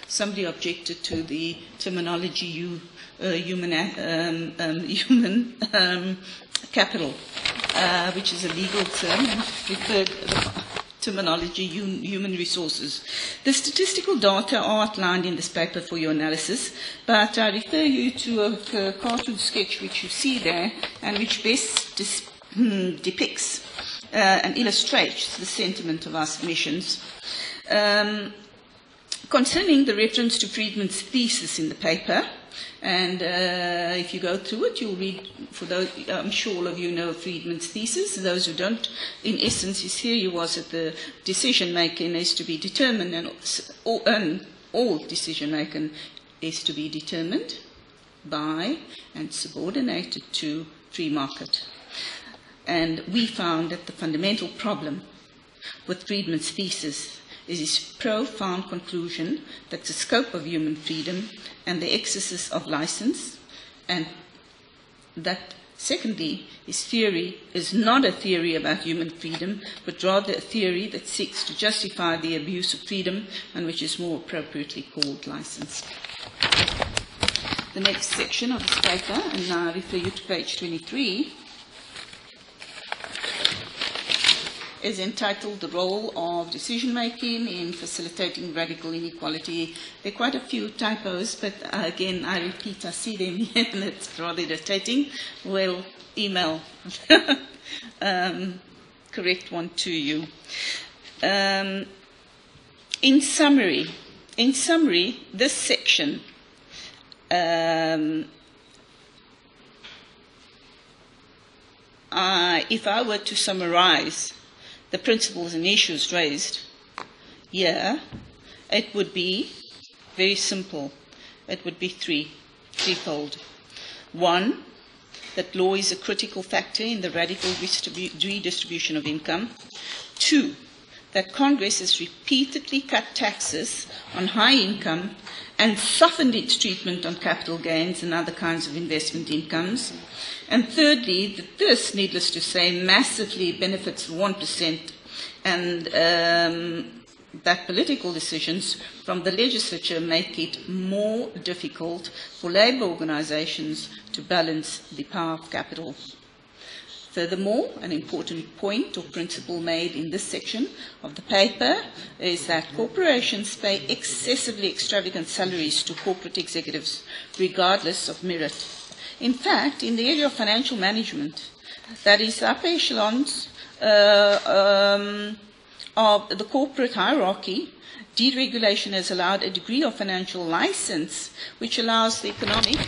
somebody objected to the terminology human capital, which is a legal term, and preferred the terminology human resources. The statistical data are outlined in this paper for your analysis, but I refer you to a cartoon sketch which you see there, and which best depicts and illustrates the sentiment of our submissions. Concerning the reference to Friedman's thesis in the paper, and if you go through it, you'll read, for those, I'm sure all of you know Friedman's thesis. Those who don't, in essence, his theory was that the decision-making is to be determined, and all decision-making is to be determined by and subordinated to free market. And we found that the fundamental problem with Friedman's thesis is his profound conclusion that the scope of human freedom and the excesses of license, and that, secondly, his theory is not a theory about human freedom, but rather a theory that seeks to justify the abuse of freedom, and which is more appropriately called license. The next section of this paper, and now I refer you to page 23, is entitled The Role of Decision-Making in Facilitating Radical Inequality. There are quite a few typos, but again, I repeat, I see them here, and it's rather irritating. We'll email correct one to you. In summary, this section if I were to summarize the principles and issues raised here, it would be very simple. It would be threefold. One, that law is a critical factor in the radical redistribution of income. Two, that Congress has repeatedly cut taxes on high income and softened its treatment on capital gains and other kinds of investment incomes. And thirdly, that this, needless to say, massively benefits 1%, and that political decisions from the legislature make it more difficult for labour organisations to balance the power of capital. Furthermore, an important point or principle made in this section of the paper is that corporations pay excessively extravagant salaries to corporate executives, regardless of merit. In fact, in the area of financial management, that is, upper echelons of the corporate hierarchy, deregulation has allowed a degree of financial license which allows the economic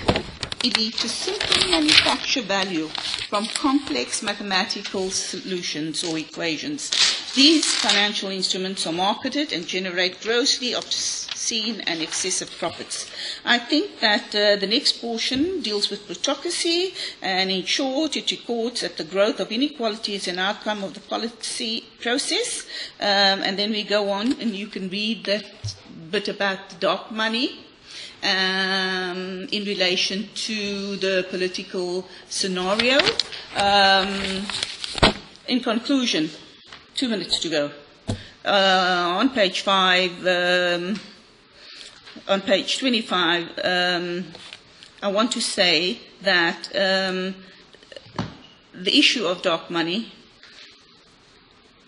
elite to simply manufacture value from complex mathematical solutions or equations. These financial instruments are marketed and generate grossly obscene and excessive profits. I think that the next portion deals with plutocracy, and in short, it records that the growth of inequality is an outcome of the policy process. And then we go on, and you can read that bit about the dark money in relation to the political scenario. In conclusion, 2 minutes to go. On page 5, on page 25, I want to say that the issue of dark money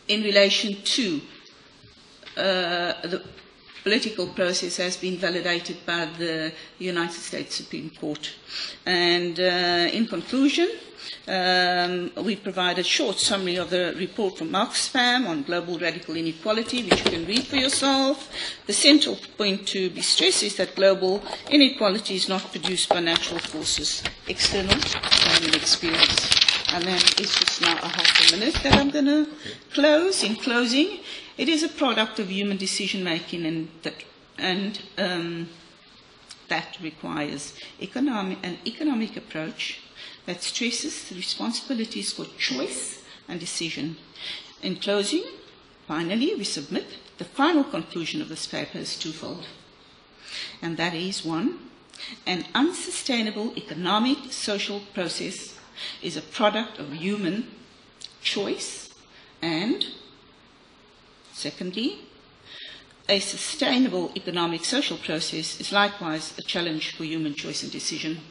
in relation to political process has been validated by the United States Supreme Court. And in conclusion, we provide a short summary of the report from Oxfam on global radical inequality, which you can read for yourself. The central point to be stressed is that global inequality is not produced by natural forces, external human experience. And then it's just now a half a minute that I'm going to close. In closing, it is a product of human decision-making and that requires an economic approach that stresses the responsibilities for choice and decision. In closing, finally, we submit the final conclusion of this paper is twofold. And that is, one, an unsustainable economic social process is a product of human choice, and secondly, a sustainable economic social process is likewise a challenge for human choice and decision.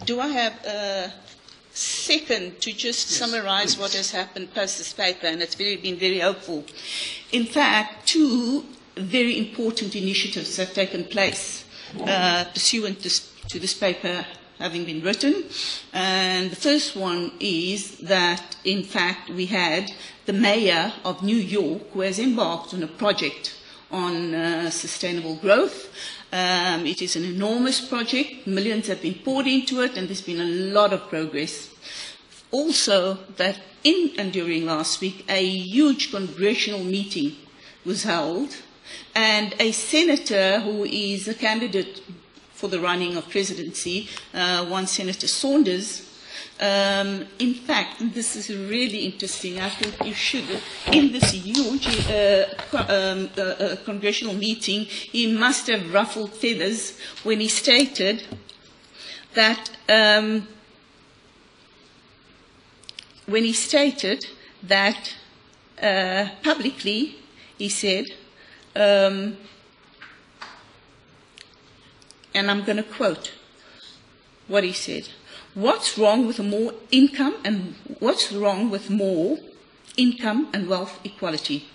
Do I have a second to just summarize what has happened post this paper? And it's been very helpful. In fact, two very important initiatives have taken place pursuant to this paper having been written. And the first one is that, in fact, we had the mayor of New York who has embarked on a project on sustainable growth. It is an enormous project. Millions have been poured into it, and there's been a lot of progress. Also, that in and during last week, a huge congressional meeting was held, and a senator who is a candidate for the running of presidency, one Senator Saunders, in fact, and this is really interesting, I think you should, in this huge congressional meeting, he must have ruffled feathers when he stated that, publicly, he said, and I'm going to quote what he said: "What's wrong with more income and wealth equality?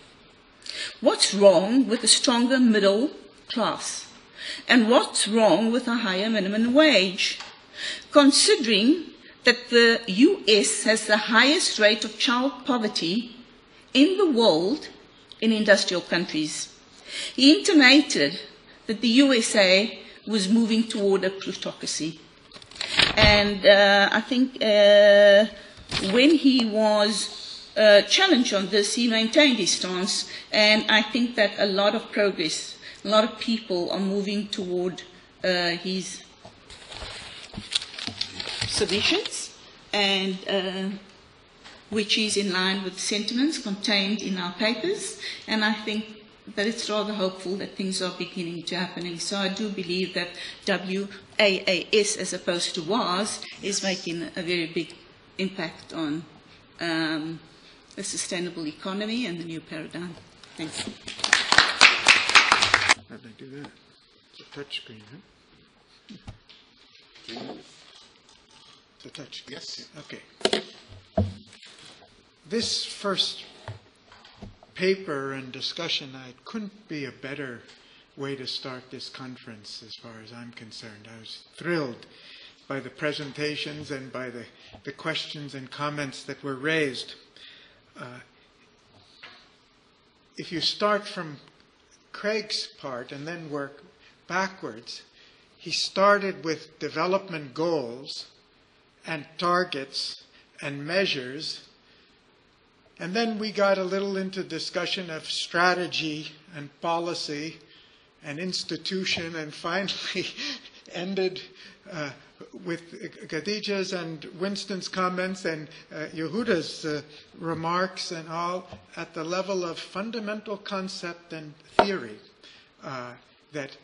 What's wrong with a stronger middle class? And what's wrong with a higher minimum wage? Considering that the US has the highest rate of child poverty in the world in industrial countries." He intimated that the USA was moving toward a plutocracy. And I think when he was challenged on this, he maintained his stance, and I think that a lot of progress, a lot of people are moving toward his submissions, and which is in line with sentiments contained in our papers, and I think that it's rather hopeful that things are beginning to happen. So I do believe that WAAS, as opposed to WAS, is making a very big impact on a sustainable economy and the new paradigm. Thanks. How'd they do that? It's a touch screen, huh? It's a touch screen. Yes. Okay. This first paper and discussion, it couldn't be a better way to start this conference as far as I'm concerned. I was thrilled by the presentations and by the questions and comments that were raised. If you start from Craig's part and then work backwards, he started with development goals and targets and measures. And then we got a little into discussion of strategy and policy and institution, and finally ended with Khadijah's and Winston's comments and Yehuda's remarks and all at the level of fundamental concept and theory. That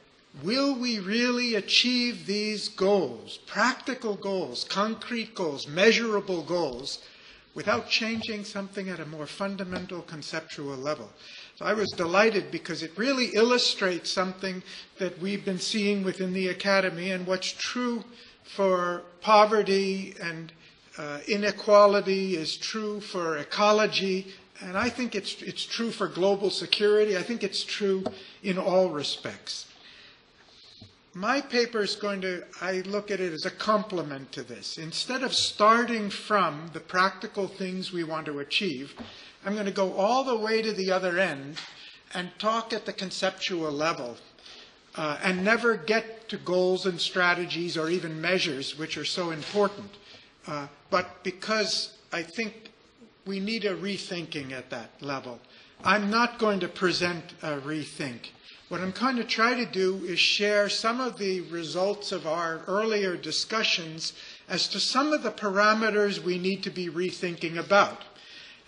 will we really achieve these goals, practical goals, concrete goals, measurable goals, without changing something at a more fundamental conceptual level? So I was delighted because it really illustrates something that we've been seeing within the academy, and what's true for poverty and inequality is true for ecology And I think it's true for global security. I think it's true in all respects. My paper is I look at it as a complement to this. Instead of starting from the practical things we want to achieve, I'm going to go all the way to the other end and talk at the conceptual level and never get to goals and strategies or even measures, which are so important. But because I think we need a rethinking at that level. I'm not going to present a rethink. What I'm going to try to do is share some of the results of our earlier discussions as to some of the parameters we need to be rethinking about.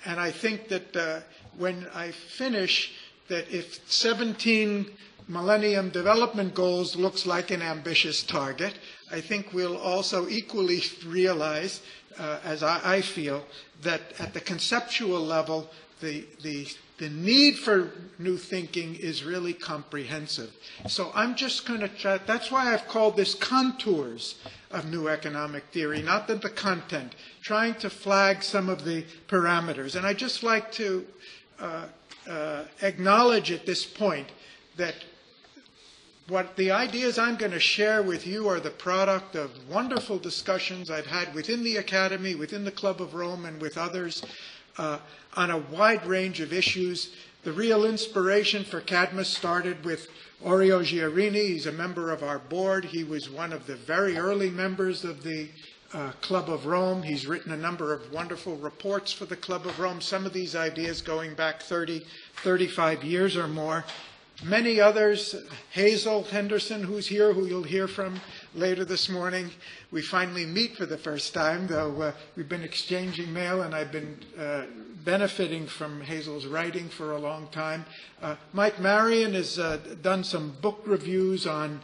And I think that when I finish, that if 17 Millennium Development Goals looks like an ambitious target, I think we'll also equally realize, as I feel, that at the conceptual level, the need for new thinking is really comprehensive. So I'm just going to try, that's why I've called this contours of new economic theory, not the content, trying to flag some of the parameters. And I'd just like to acknowledge at this point that what the ideas I'm going to share with you are the product of wonderful discussions I've had within the Academy, within the Club of Rome, and with others on a wide range of issues. The real inspiration for Cadmus started with Orio Giarini. He's a member of our board. He was one of the very early members of the Club of Rome. He's written a number of wonderful reports for the Club of Rome, some of these ideas going back 30, 35 years or more. Many others, Hazel Henderson, who's here, who you'll hear from later this morning. We finally meet for the first time, though we've been exchanging mail, and I've been benefiting from Hazel's writing for a long time. Mike Marion has done some book reviews on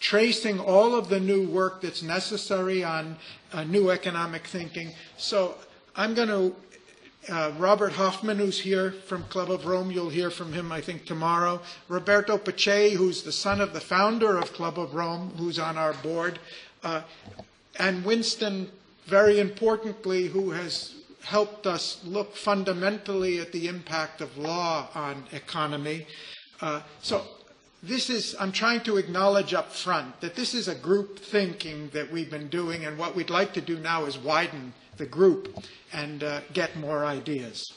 tracing all of the new work that's necessary on new economic thinking. So I'm going to Robert Hoffman, who's here from Club of Rome, you'll hear from him, I think, tomorrow. Roberto Pace, who's the son of the founder of Club of Rome, who's on our board. And Winston, very importantly, who has helped us look fundamentally at the impact of law on economy. So this is, I'm trying to acknowledge up front that this is a group thinking that we've been doing, and what we'd like to do now is widen the group and get more ideas.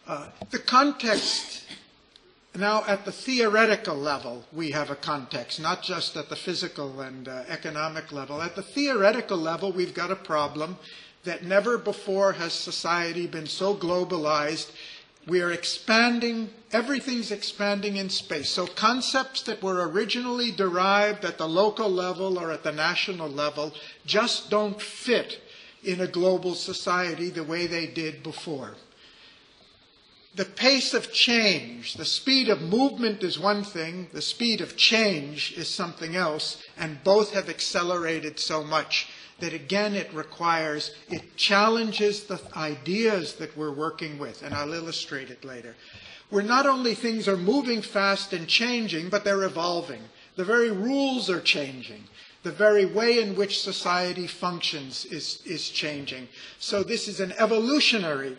The context, now at the theoretical level, we have a context, not just at the physical and economic level. At the theoretical level, we've got a problem that never before has society been so globalized. We are expanding, everything's expanding in space. So concepts that were originally derived at the local level or at the national level just don't fit in a global society the way they did before. The pace of change, the speed of movement is one thing, the speed of change is something else, and both have accelerated so much that again it challenges the ideas that we're working with, and I'll illustrate it later. Where not only things are moving fast and changing, but they're evolving. The very rules are changing. The very way in which society functions is changing. So this is an evolutionary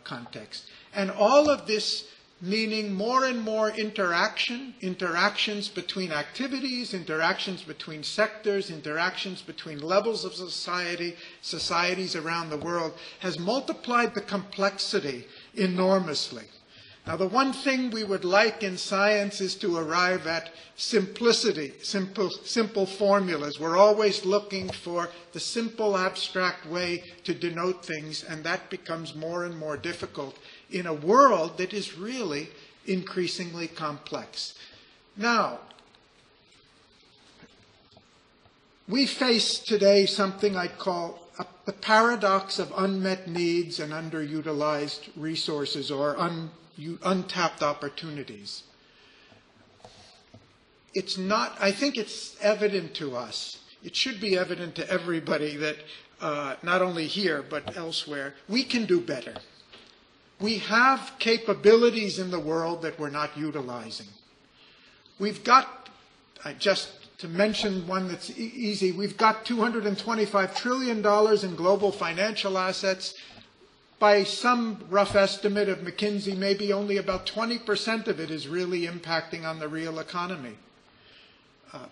context. And all of this meaning more and more interactions between activities, interactions between sectors, interactions between levels of society, societies around the world, has multiplied the complexity enormously. Now, the one thing we would like in science is to arrive at simplicity, simple formulas. We're always looking for the simple, abstract way to denote things, and that becomes more and more difficult in a world that is really increasingly complex. Now, we face today something I'd call the paradox of unmet needs and underutilized resources, or untapped opportunities. It's not, I think it's evident to us, it should be evident to everybody that not only here but elsewhere, we can do better. We have capabilities in the world that we're not utilizing. We've got, just to mention one that's easy, we've got $225 trillion in global financial assets. by some rough estimate of McKinsey, maybe only about 20% of it is really impacting on the real economy.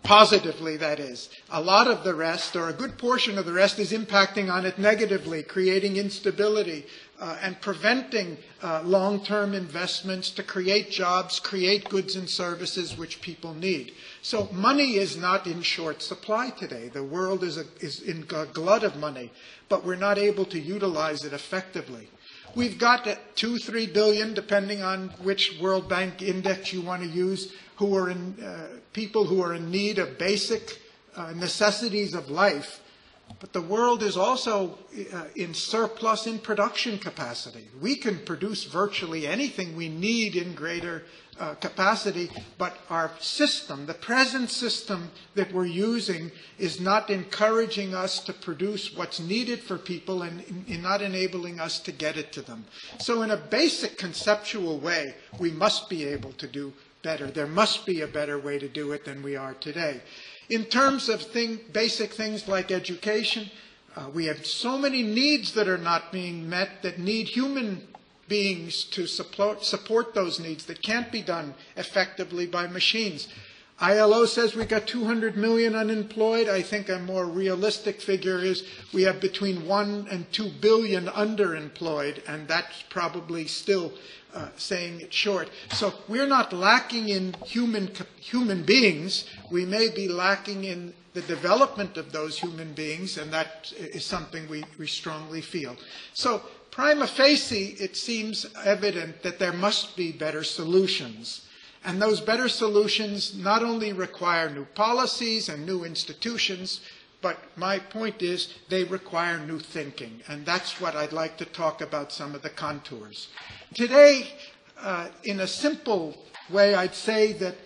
Positively, that is. A lot of the rest, or a good portion of the rest, is impacting on it negatively, creating instability and preventing long-term investments to create jobs, create goods and services which people need. So money is not in short supply today. The world is in a glut of money, but we're not able to utilize it effectively. We've got 2-3 billion, depending on which World Bank index you want to use, who are in people who are in need of basic necessities of life. But the world is also in surplus in production capacity. We can produce virtually anything we need in greater capacity, but our system, the present system that we're using, is not encouraging us to produce what's needed for people and not enabling us to get it to them. So in a basic conceptual way, we must be able to do better. There must be a better way to do it than we are today. In terms of basic things like education, we have so many needs that are not being met that need human beings to support those needs that can't be done effectively by machines. ILO says we got 200 million unemployed. I think a more realistic figure is we have between 1 and 2 billion underemployed, and that's probably still saying it short. So we're not lacking in human beings. We may be lacking in the development of those human beings, and that is something we strongly feel. So prima facie, it seems evident that there must be better solutions. And those better solutions not only require new policies and new institutions, but my point is they require new thinking. And that's what I'd like to talk about, some of the contours. Today, in a simple way, I'd say that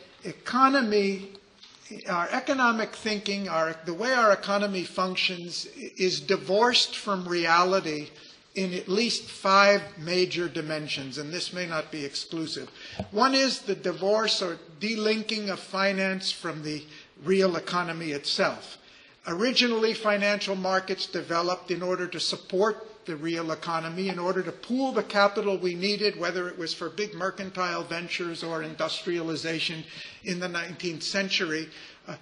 our economic thinking, the way our economy functions is divorced from reality in at least 5 major dimensions, and this may not be exclusive. One is the divorce or delinking of finance from the real economy itself. Originally, financial markets developed in order to support the real economy, in order to pool the capital we needed, whether it was for big mercantile ventures or industrialization in the 19th century.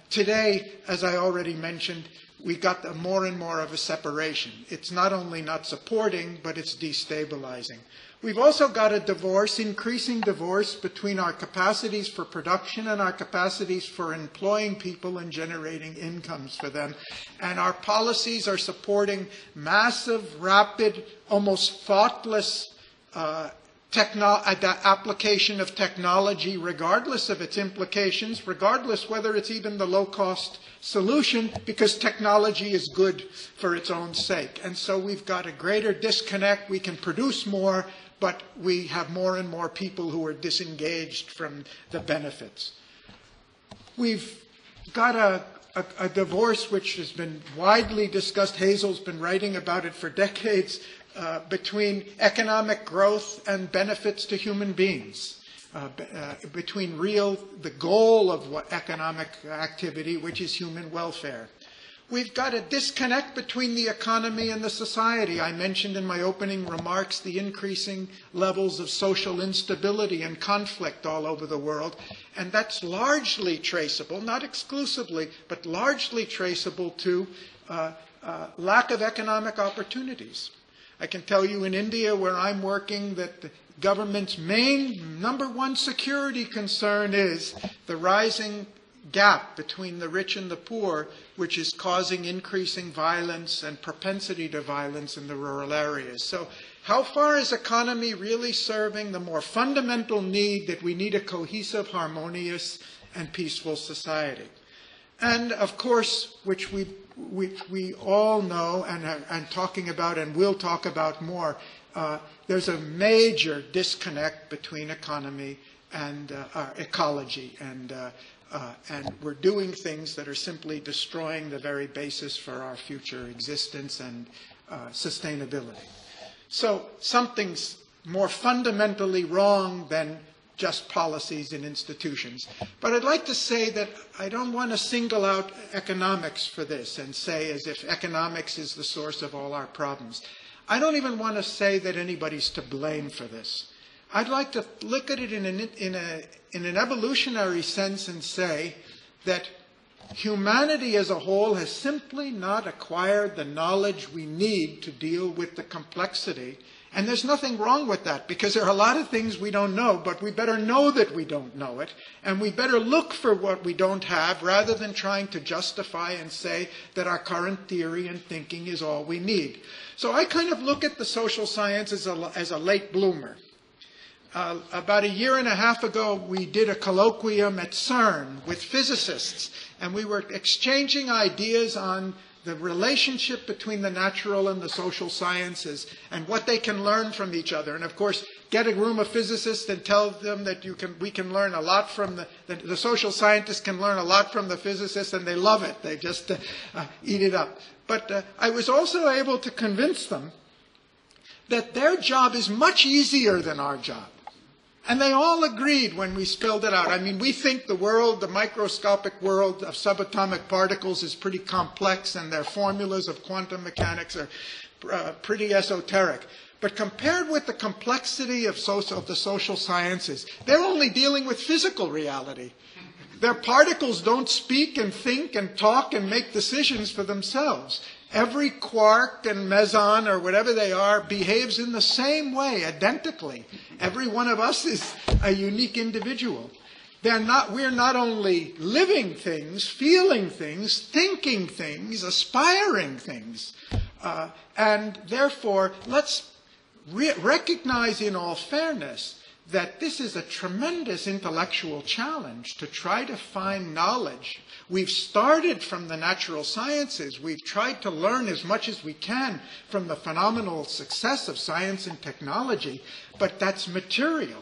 Today, as I already mentioned, we got more and more of a separation. It's not only not supporting, but it's destabilizing. We've also got a increasing divorce between our capacities for production and our capacities for employing people and generating incomes for them. And our policies are supporting massive, rapid, almost thoughtless application of technology, regardless of its implications, regardless whether it's even the low-cost solution, because technology is good for its own sake. And so we've got a greater disconnect. We can produce more, but we have more and more people who are disengaged from the benefits. We've got a divorce which has been widely discussed. Hazel's been writing about it for decades, between economic growth and benefits to human beings, between the goal of economic activity, which is human welfare. We've got a disconnect between the economy and the society. I mentioned in my opening remarks the increasing levels of social instability and conflict all over the world, and that's largely traceable, not exclusively, but largely traceable to lack of economic opportunities. I can tell you in India, where I'm working, that the government's main number one security concern is the rising gap between the rich and the poor, which is causing increasing violence and propensity to violence in the rural areas. So how far is economy really serving the more fundamental need that we need a cohesive, harmonious, and peaceful society? And of course, which we all know and are talking about and will talk about more, there's a major disconnect between economy and ecology, and we're doing things that are simply destroying the very basis for our future existence and sustainability. So something's more fundamentally wrong than just policies and institutions. But I'd like to say that I don't want to single out economics for this and say as if economics is the source of all our problems. I don't even want to say that anybody's to blame for this. I'd like to look at it in an evolutionary sense and say that humanity as a whole has simply not acquired the knowledge we need to deal with the complexity. And there's nothing wrong with that, because there are a lot of things we don't know, but we better know that we don't know it, and we better look for what we don't have rather than trying to justify and say that our current theory and thinking is all we need. So I kind of look at the social science as a late bloomer. About a year and a half ago, we did a colloquium at CERN with physicists, and we were exchanging ideas on the relationship between the natural and the social sciences and what they can learn from each other. And of course, get a room of physicists and tell them that we can learn a lot from the social scientists can learn a lot from the physicists, and they love it. They just eat it up. But I was also able to convince them that their job is much easier than our job. And they all agreed when we spelled it out. I mean, we think the world, the microscopic world of subatomic particles is pretty complex, and their formulas of quantum mechanics are pretty esoteric. But compared with the complexity of the social sciences, they're only dealing with physical reality. Their particles don't speak and think and talk and make decisions for themselves. Every quark and meson, or whatever they are, behaves in the same way, identically. Every one of us is a unique individual. We're not only living things, feeling things, thinking things, aspiring things. And therefore, let's recognize in all fairness that this is a tremendous intellectual challenge to try to find knowledge. We've started from the natural sciences. We've tried to learn as much as we can from the phenomenal success of science and technology, but that's material.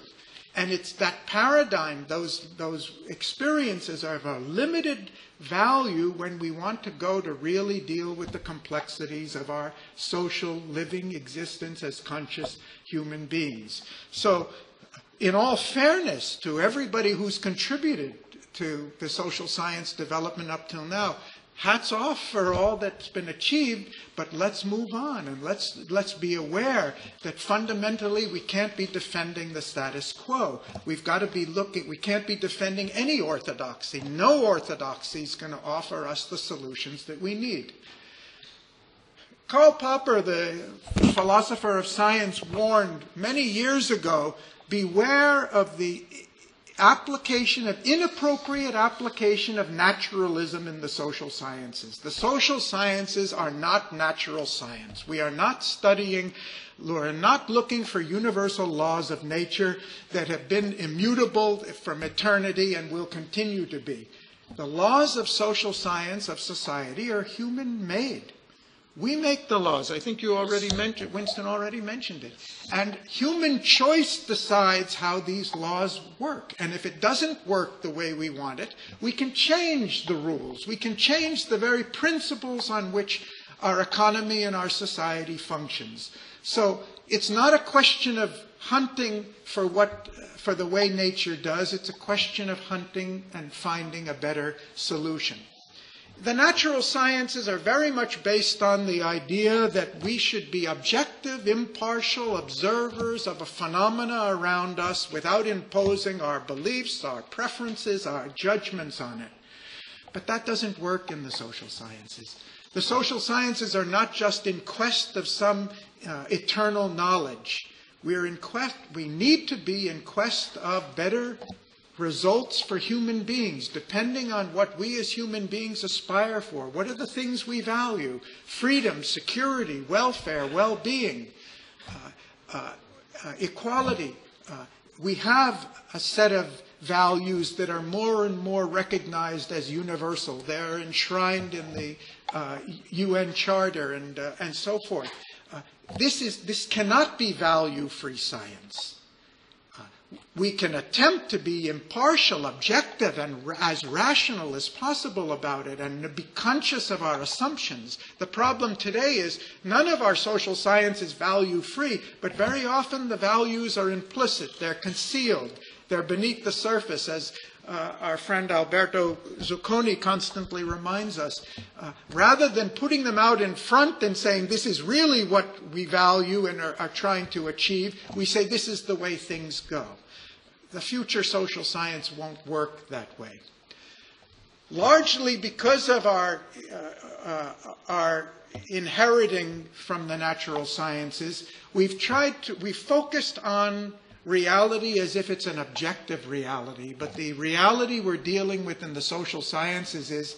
And it's that paradigm, those experiences are of a limited value when we want to go to really deal with the complexities of our social living existence as conscious human beings. So, in all fairness to everybody who's contributed to the social science development up till now, hats off for all that's been achieved, but let's move on, and let's be aware that fundamentally we can't be defending the status quo. We've got to be we can't be defending any orthodoxy. No orthodoxy is going to offer us the solutions that we need. Karl Popper, the philosopher of science, warned many years ago, beware of the inappropriate application of naturalism in the social sciences. The social sciences are not natural science. We're not looking for universal laws of nature that have been immutable from eternity and will continue to be. The laws of social science, of society, are human-made. We make the laws. I think Winston already mentioned it. And human choice decides how these laws work. And if it doesn't work the way we want it, we can change the rules. We can change the very principles on which our economy and our society functions. So it's not a question of hunting for the way nature does. It's a question of hunting and finding a better solution. The natural sciences are very much based on the idea that we should be objective, impartial observers of a phenomena around us without imposing our beliefs, our preferences, our judgments on it. But that doesn't work in the social sciences. The social sciences are not just in quest of some eternal knowledge. We need to be in quest of better results for human beings, depending on what we as human beings aspire for. What are the things we value? Freedom, security, welfare, well-being, equality. We have a set of values that are more and more recognized as universal. They're enshrined in the UN Charter and so forth. This cannot be value-free science. We can attempt to be impartial, objective, and as rational as possible about it, and be conscious of our assumptions. The problem today is none of our social science is value-free, but very often the values are implicit, they're concealed, they're beneath the surface, as our friend Alberto Zucconi constantly reminds us, rather than putting them out in front and saying this is really what we value and are trying to achieve, we say this is the way things go. The future social science won't work that way. Largely because of our inheriting from the natural sciences, we've focused on reality as if it's an objective reality, but the reality we're dealing with in the social sciences is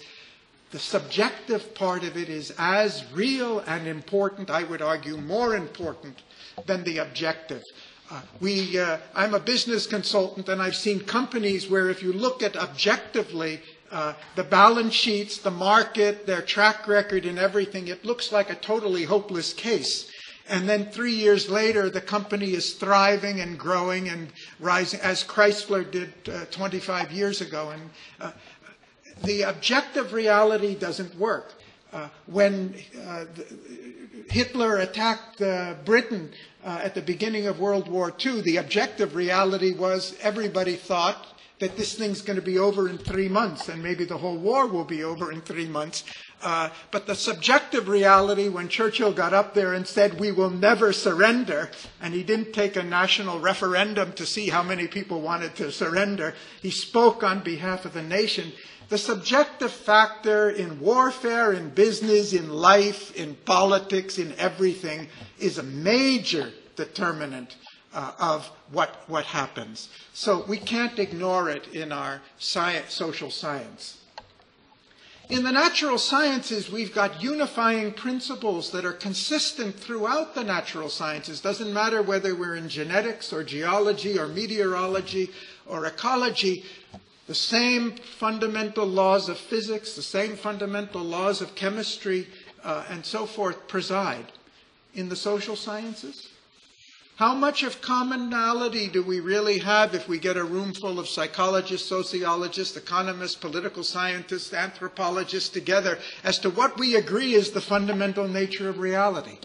the subjective part of it is as real and important, I would argue more important than the objective. I'm a business consultant, and I've seen companies where if you look at objectively the balance sheets, the market, their track record and everything, it looks like a totally hopeless case. And then 3 years later, the company is thriving and growing and rising, as Chrysler did 25 years ago. And the objective reality doesn't work. When Hitler attacked Britain at the beginning of World War II, the objective reality was everybody thought that this thing's going to be over in 3 months, and maybe the whole war will be over in 3 months. But the subjective reality, when Churchill got up there and said, we will never surrender, and he didn't take a national referendum to see how many people wanted to surrender, he spoke on behalf of the nation. The subjective factor in warfare, in business, in life, in politics, in everything, is a major determinant of what happens. So we can't ignore it in our social science. In the natural sciences, we've got unifying principles that are consistent throughout the natural sciences. Doesn't matter whether we're in genetics or geology or meteorology or ecology, the same fundamental laws of physics, the same fundamental laws of chemistry, and so forth preside. In the social sciences, how much of commonality do we really have if we get a room full of psychologists, sociologists, economists, political scientists, anthropologists together as to what we agree is the fundamental nature of reality?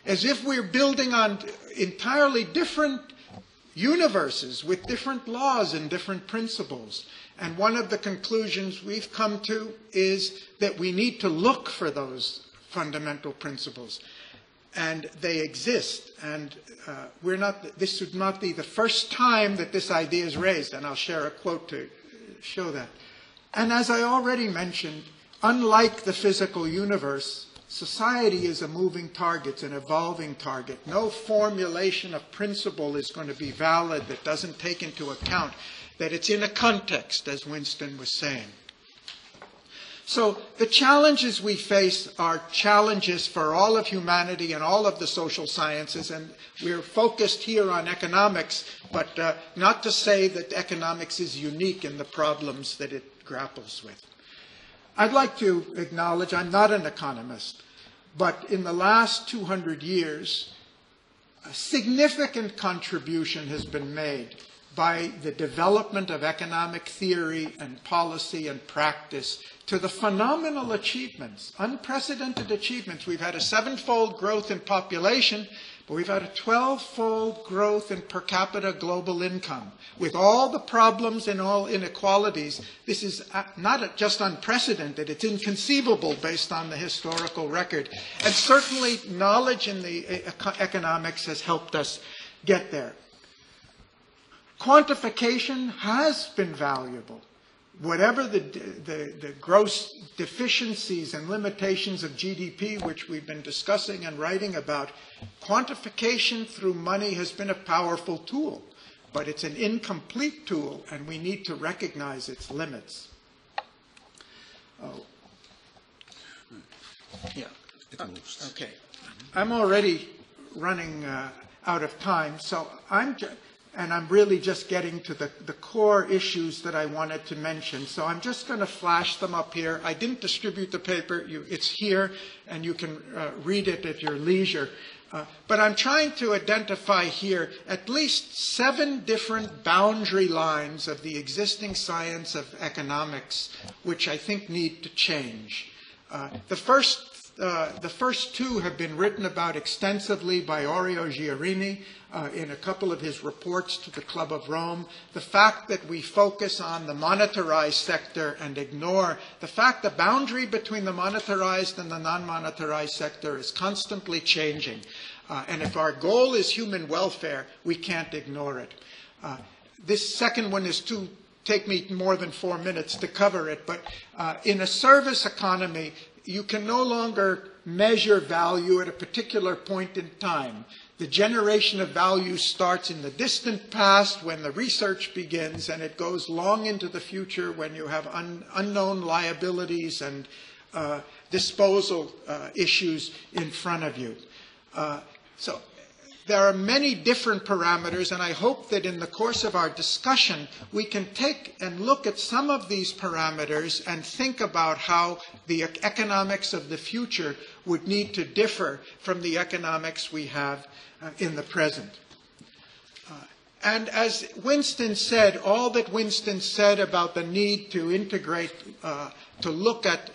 As if we're building on entirely different universes with different laws and different principles. And one of the conclusions we've come to is that we need to look for those fundamental principles. And they exist, and this should not be the first time that this idea is raised, and I'll share a quote to show that. And as I already mentioned, unlike the physical universe, society is a moving target, an evolving target. No formulation of principle is going to be valid that doesn't take into account that it's in a context, as Winston was saying. So the challenges we face are challenges for all of humanity and all of the social sciences, and we're focused here on economics, but not to say that economics is unique in the problems that it grapples with. I'd like to acknowledge I'm not an economist, but in the last 200 years, a significant contribution has been made by the development of economic theory and policy and practice to the phenomenal achievements, unprecedented achievements. We've had a 7-fold growth in population, but we've had a 12-fold growth in per capita global income. With all the problems and all inequalities, this is not just unprecedented, it's inconceivable based on the historical record. And certainly knowledge in the economics has helped us get there. Quantification has been valuable. Whatever the gross deficiencies and limitations of GDP, which we've been discussing and writing about, quantification through money has been a powerful tool, but it's an incomplete tool, and we need to recognize its limits. Oh. Yeah. Okay. I'm already running out of time, so I'm really just getting to the core issues that I wanted to mention. So I'm just going to flash them up here. I didn't distribute the paper. It's here, and you can read it at your leisure. But I'm trying to identify here at least 7 different boundary lines of the existing science of economics, which I think need to change. The first The first two have been written about extensively by Orio Giarini in a couple of his reports to the Club of Rome. The fact that we focus on the monetarized sector and ignore the fact the boundary between the monetarized and the non-monetarized sector is constantly changing. And if our goal is human welfare, we can't ignore it. This second one is take me more than 4 minutes to cover it, but in a service economy, you can no longer measure value at a particular point in time. The generation of value starts in the distant past when the research begins, and it goes long into the future when you have unknown liabilities and disposal issues in front of you. So there are many different parameters, and I hope that in the course of our discussion, we can take and look at some of these parameters and think about how the economics of the future would need to differ from the economics we have in the present. And as Winston said, all that Winston said about the need to integrate, to look at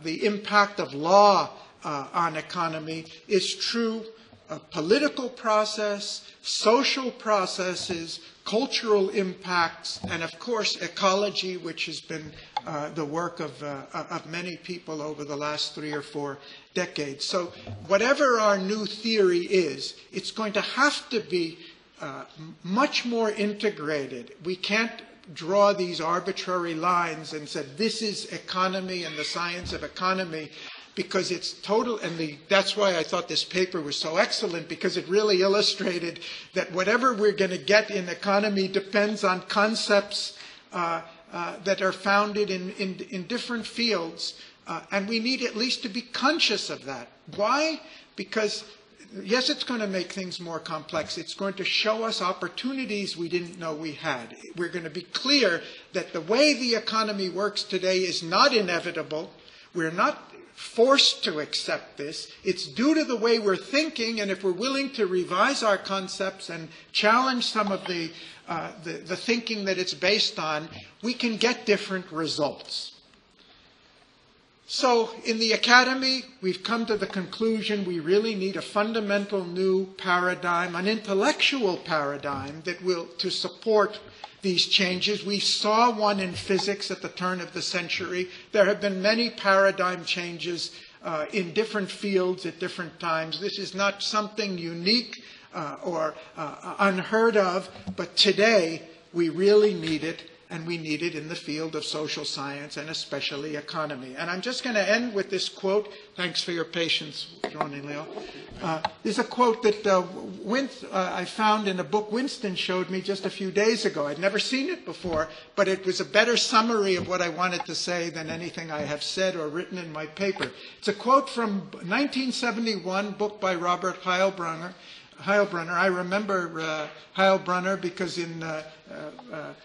the impact of law on economy is true. Political process, social processes, cultural impacts, and of course ecology, which has been the work of many people over the last 3 or 4 decades. So whatever our new theory is, it's going to have to be much more integrated. We can't draw these arbitrary lines and say this is economy and the science of economy, because it's total, and that's why I thought this paper was so excellent, because it really illustrated that whatever we're going to get in economy depends on concepts that are founded in different fields, and we need at least to be conscious of that. Why? Because yes, it's going to make things more complex. It's going to show us opportunities we didn't know we had. We're going to be clear that the way the economy works today is not inevitable. We're not forced to accept this. It's due to the way we're thinking, and if we're willing to revise our concepts and challenge some of the thinking that it's based on, we can get different results. So in the academy, we've come to the conclusion we really need a fundamental new paradigm, an intellectual paradigm that will to support these changes. We saw one in physics at the turn of the century. There have been many paradigm changes in different fields at different times. This is not something unique or unheard of, but today we really need it, and we need it in the field of social science and especially economy. And I'm just going to end with this quote. Thanks for your patience, John and Leo. There's a quote that I found in a book Winston showed me just a few days ago. I'd never seen it before, but it was a better summary of what I wanted to say than anything I have said or written in my paper. It's a quote from 1971, book by Robert Heilbronner. I remember Heilbronner because in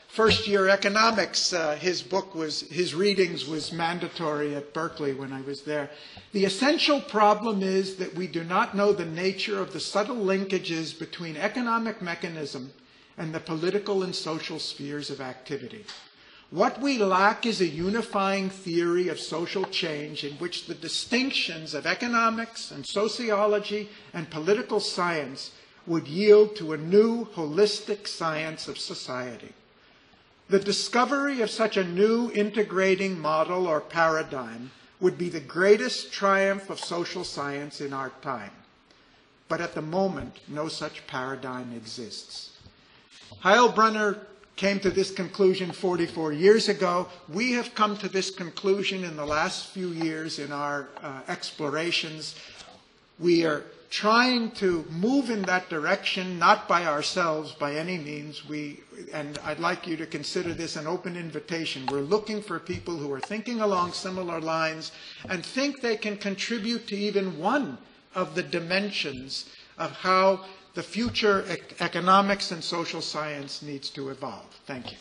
first year economics, his readings was mandatory at Berkeley when I was there. The essential problem is that we do not know the nature of the subtle linkages between economic mechanism and the political and social spheres of activity. What we lack is a unifying theory of social change in which the distinctions of economics and sociology and political science would yield to a new holistic science of society. The discovery of such a new integrating model or paradigm would be the greatest triumph of social science in our time. But at the moment, no such paradigm exists. Heilbronner came to this conclusion 44 years ago. We have come to this conclusion in the last few years in our explorations. We are trying to move in that direction, not by ourselves by any means. And I'd like you to consider this an open invitation. We're looking for people who are thinking along similar lines and think they can contribute to even one of the dimensions of how the future economics and social science needs to evolve. Thank you.